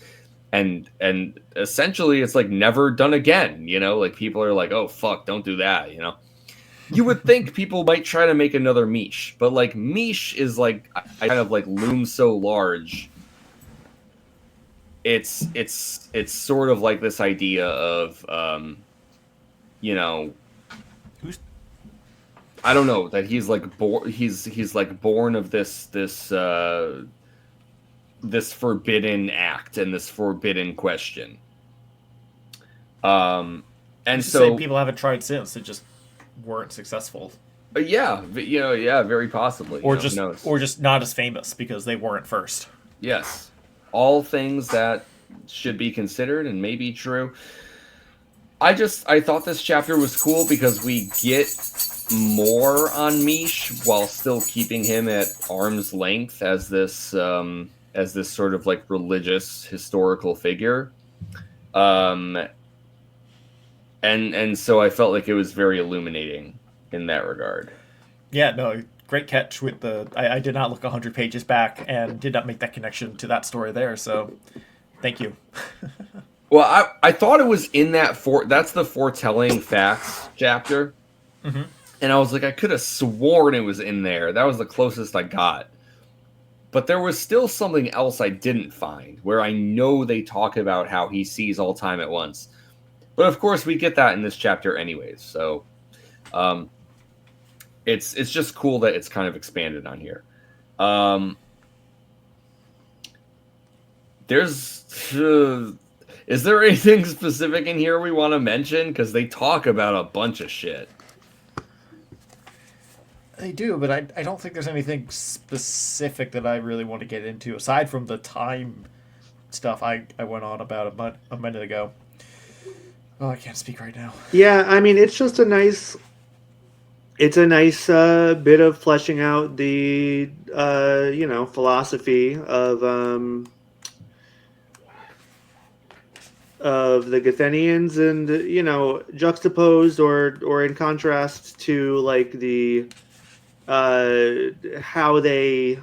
And essentially it's like never done again, like people are like, oh fuck, don't do that. You would think people might try to make another Mish, but like Mish is like I kind of like looms so large. It's sort of like this idea of Who's I don't know, that he's like he's like born of this forbidden act and this forbidden question. And so people haven't tried since, it just weren't successful, yeah, very possibly, or who knows? or just not as famous because they weren't first. Yes, all things that should be considered and may be true. I thought this chapter was cool because we get more on Mish while still keeping him at arm's length as this sort of like religious historical figure. And so I felt like it was very illuminating in that regard. Yeah, no, great catch with I did not look 100 pages back and did not make that connection to that story there, so thank you. Well, I thought it was in that's the foretelling facts chapter. Mm-hmm. And I was like, I could have sworn it was in there. That was the closest I got. But there was still something else I didn't find, where I know they talk about how he sees all time at once. But of course, we get that in this chapter anyways. So it's just cool that it's kind of expanded on here. Is there anything specific in here we want to mention? Because they talk about a bunch of shit. They do, but I don't think there's anything specific that I really want to get into, aside from the time stuff I went on about a minute ago. Oh, I can't speak right now. Yeah, I mean, it's just a nice bit of fleshing out the philosophy of the Guthenians, and juxtaposed or in contrast to like the how their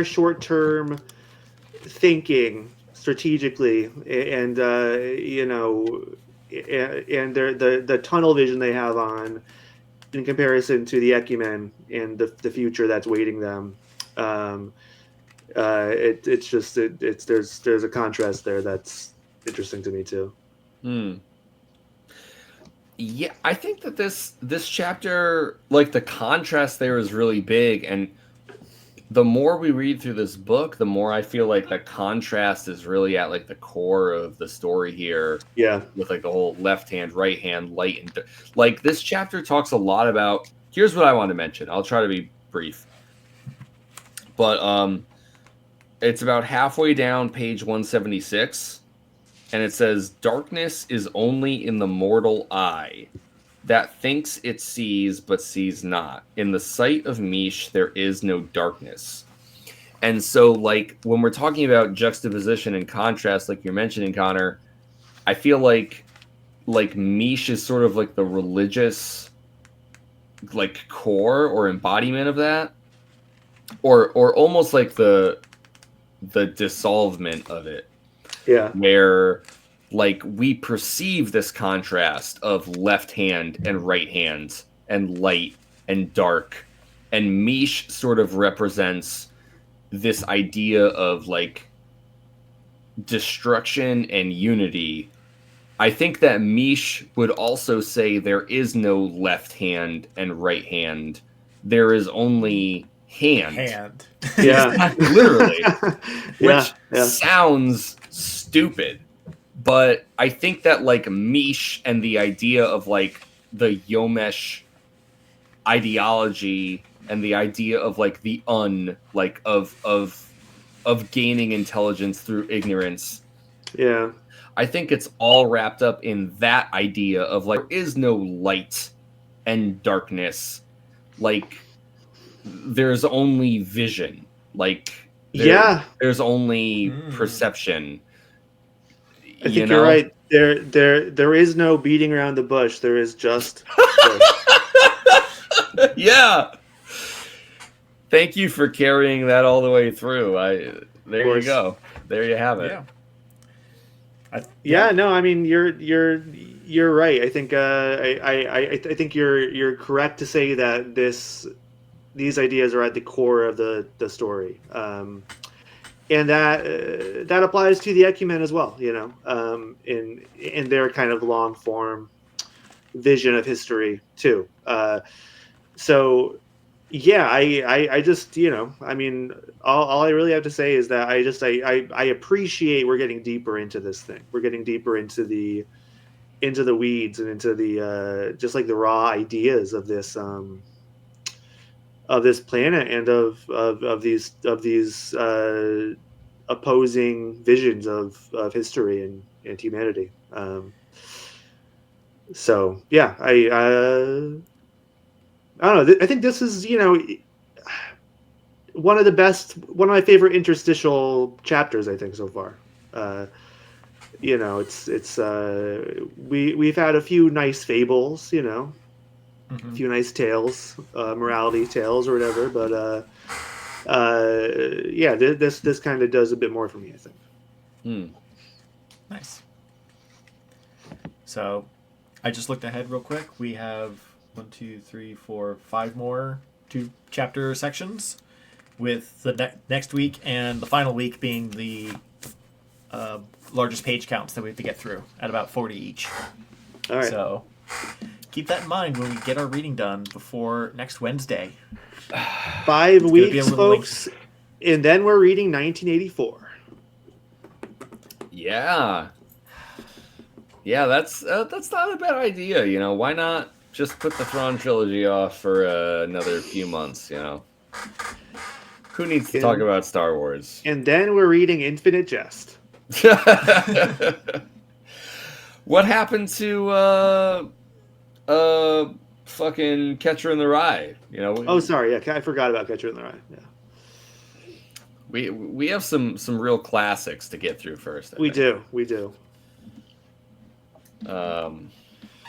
short-term thinking strategically, and and the tunnel vision they have on in comparison to the Ecumen and the future that's waiting them. There's a contrast there that's interesting to me too. Yeah, I think that this chapter, like the contrast there is really big, and the more we read through this book, the more I feel like the contrast is really at like the core of the story here. Yeah, with like the whole left hand, right hand, light, and like this chapter talks a lot about. Here's what I want to mention. I'll try to be brief, but it's about halfway down page 176. And it says, darkness is only in the mortal eye, that thinks it sees, but sees not. In the sight of Mish, there is no darkness. And so, like, when we're talking about juxtaposition and contrast, like you're mentioning, Connor, I feel like Mish is sort of like the religious, like, core or embodiment of that. Or almost like the dissolvement of it. Yeah. Where, like, we perceive this contrast of left hand and right hand and light and dark. And Mish sort of represents this idea of, like, destruction and unity. I think that Mish would also say there is no left hand and right hand there is only hand. Yeah. Literally. Which Yeah. sounds stupid, but I think that like Mish and the idea of like the Yomesh ideology and the idea of like the like of gaining intelligence through ignorance, Yeah. I think it's all wrapped up in that idea of like there is no light and darkness, like there's only vision, like there's only perception. I think you're right. There is no beating around the bush. There is just bush. Yeah. Thank you for carrying that all the way through. There you go. There you have it. Yeah. No, I mean you're right. I think I think you're correct to say that these ideas are at the core of the story, and that applies to the Ecumen as well. You know, in their kind of long form vision of history too. So yeah, I just, you know, I mean, all I really have to say is that I appreciate we're getting deeper into this thing. We're getting deeper into the weeds and into the just like the raw ideas of this planet and of these opposing visions of history and humanity. So yeah, I don't know. I think this is, you know, one of my favorite interstitial chapters, I think, so far. You know, we've had a few nice fables, you know, a few nice tales, morality tales or whatever, but yeah, this kind of does a bit more for me, I think. Nice. So, I just looked ahead real quick. We have 5 more 2-chapter sections, with the next week and the final week being the largest page counts that we have to get through at about 40 each. All right. So keep that in mind when we get our reading done before next Wednesday. 5 weeks, folks, and then we're reading 1984. Yeah, that's not a bad idea. You know, why not just put the Thrawn trilogy off for another few months? You know, who needs to talk about Star Wars? And then we're reading Infinite Jest. What happened to fucking Catcher in the Rye? You know. Sorry. Yeah, I forgot about Catcher in the Rye. Yeah. We have some real classics to get through first. We do.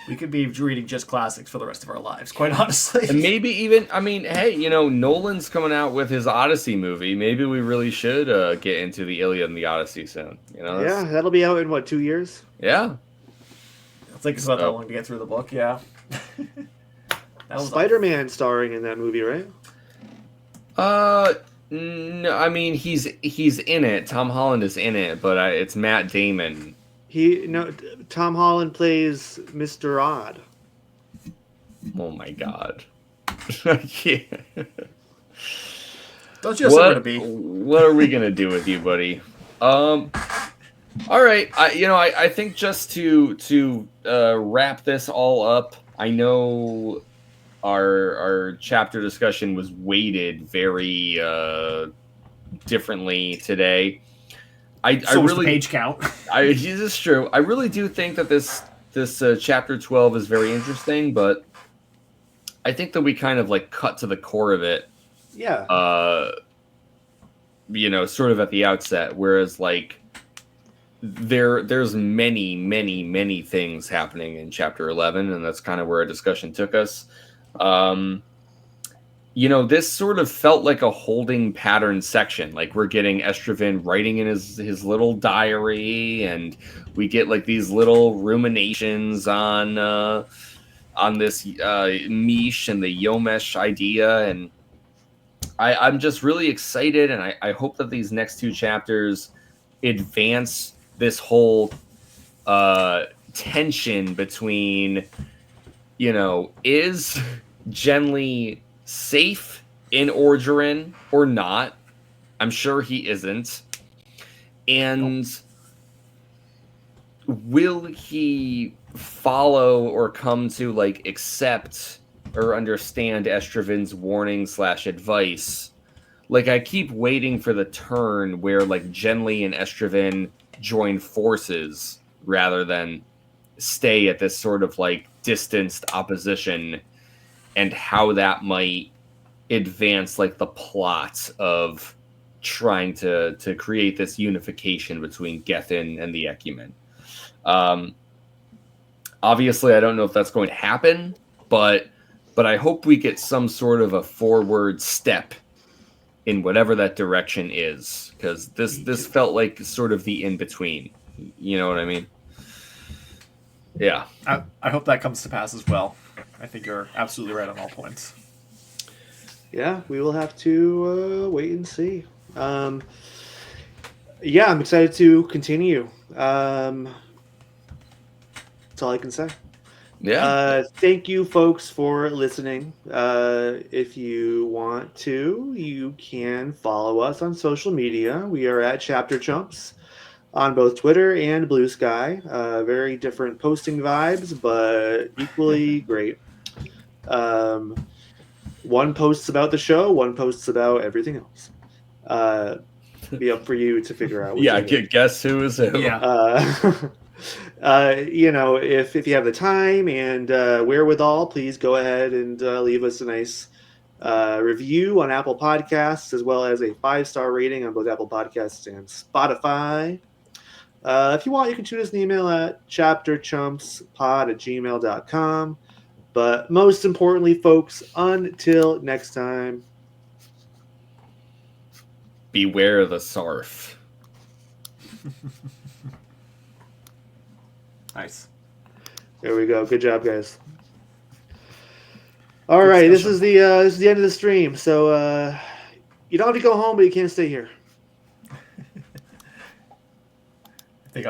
We could be reading just classics for the rest of our lives, quite honestly. And maybe even, I mean, hey, you know, Nolan's coming out with his Odyssey movie. Maybe we really should get into the Iliad and the Odyssey soon. You know? Yeah, that'll be out in what, 2 years? Yeah. I think it's about that long to get through the book. Yeah. Spider-Man starring in that movie, right? No, I mean he's in it. Tom Holland is in it, but it's Matt Damon. Tom Holland plays Mr. Odd. Oh my god. Yeah. Don't you have somewhere to be? What are we gonna do with you, buddy? All right. I think just to wrap this all up, I know our chapter discussion was weighted very differently today. I really page count. This is true. I really do think that this chapter 12 is very interesting, but I think that we kind of like cut to the core of it. Yeah. Sort of at the outset, whereas like there's many things happening in chapter 11, and that's kind of where our discussion took us. This sort of felt like a holding pattern section. Like we're getting Estraven writing in his little diary, and we get like these little ruminations on this Mish and the Yomesh idea. And I'm just really excited, and I hope that these next 2 chapters advance this whole tension between, is Genly safe in Orgeron or not. I'm sure he isn't. And will he follow or come to like accept or understand Estraven's warning / advice? Like, I keep waiting for the turn where like Genly and Estraven join forces rather than stay at this sort of like distanced opposition, and how that might advance like the plot of trying to create this unification between Gethin and the Ecumen. Obviously, I don't know if that's going to happen, but I hope we get some sort of a forward step in whatever that direction is, because this felt like sort of the in between. You know what I mean? Yeah. I hope that comes to pass as well. I think you're absolutely right on all points. Yeah, we will have to wait and see. Yeah, I'm excited to continue. That's all I can say. Yeah. Thank you, folks, for listening. If you want to, you can follow us on social media. We are at Chapter Chumps on both Twitter and Blue Sky. Very different posting vibes, but equally great. One posts about the show, one posts about everything else. Be up for you to figure out. Yeah, guess who is who. Yeah. You know, if you have the time and wherewithal, please go ahead and leave us a nice review on Apple Podcasts, as well as a 5-star rating on both Apple Podcasts and Spotify. If you want, you can shoot us an email at chapterchumpspod@gmail.com. But most importantly, folks, until next time, beware the Sarf. Nice. There we go. Good job, guys. All right, this is the end of the stream. So you don't have to go home, but you can't stay here. I think I was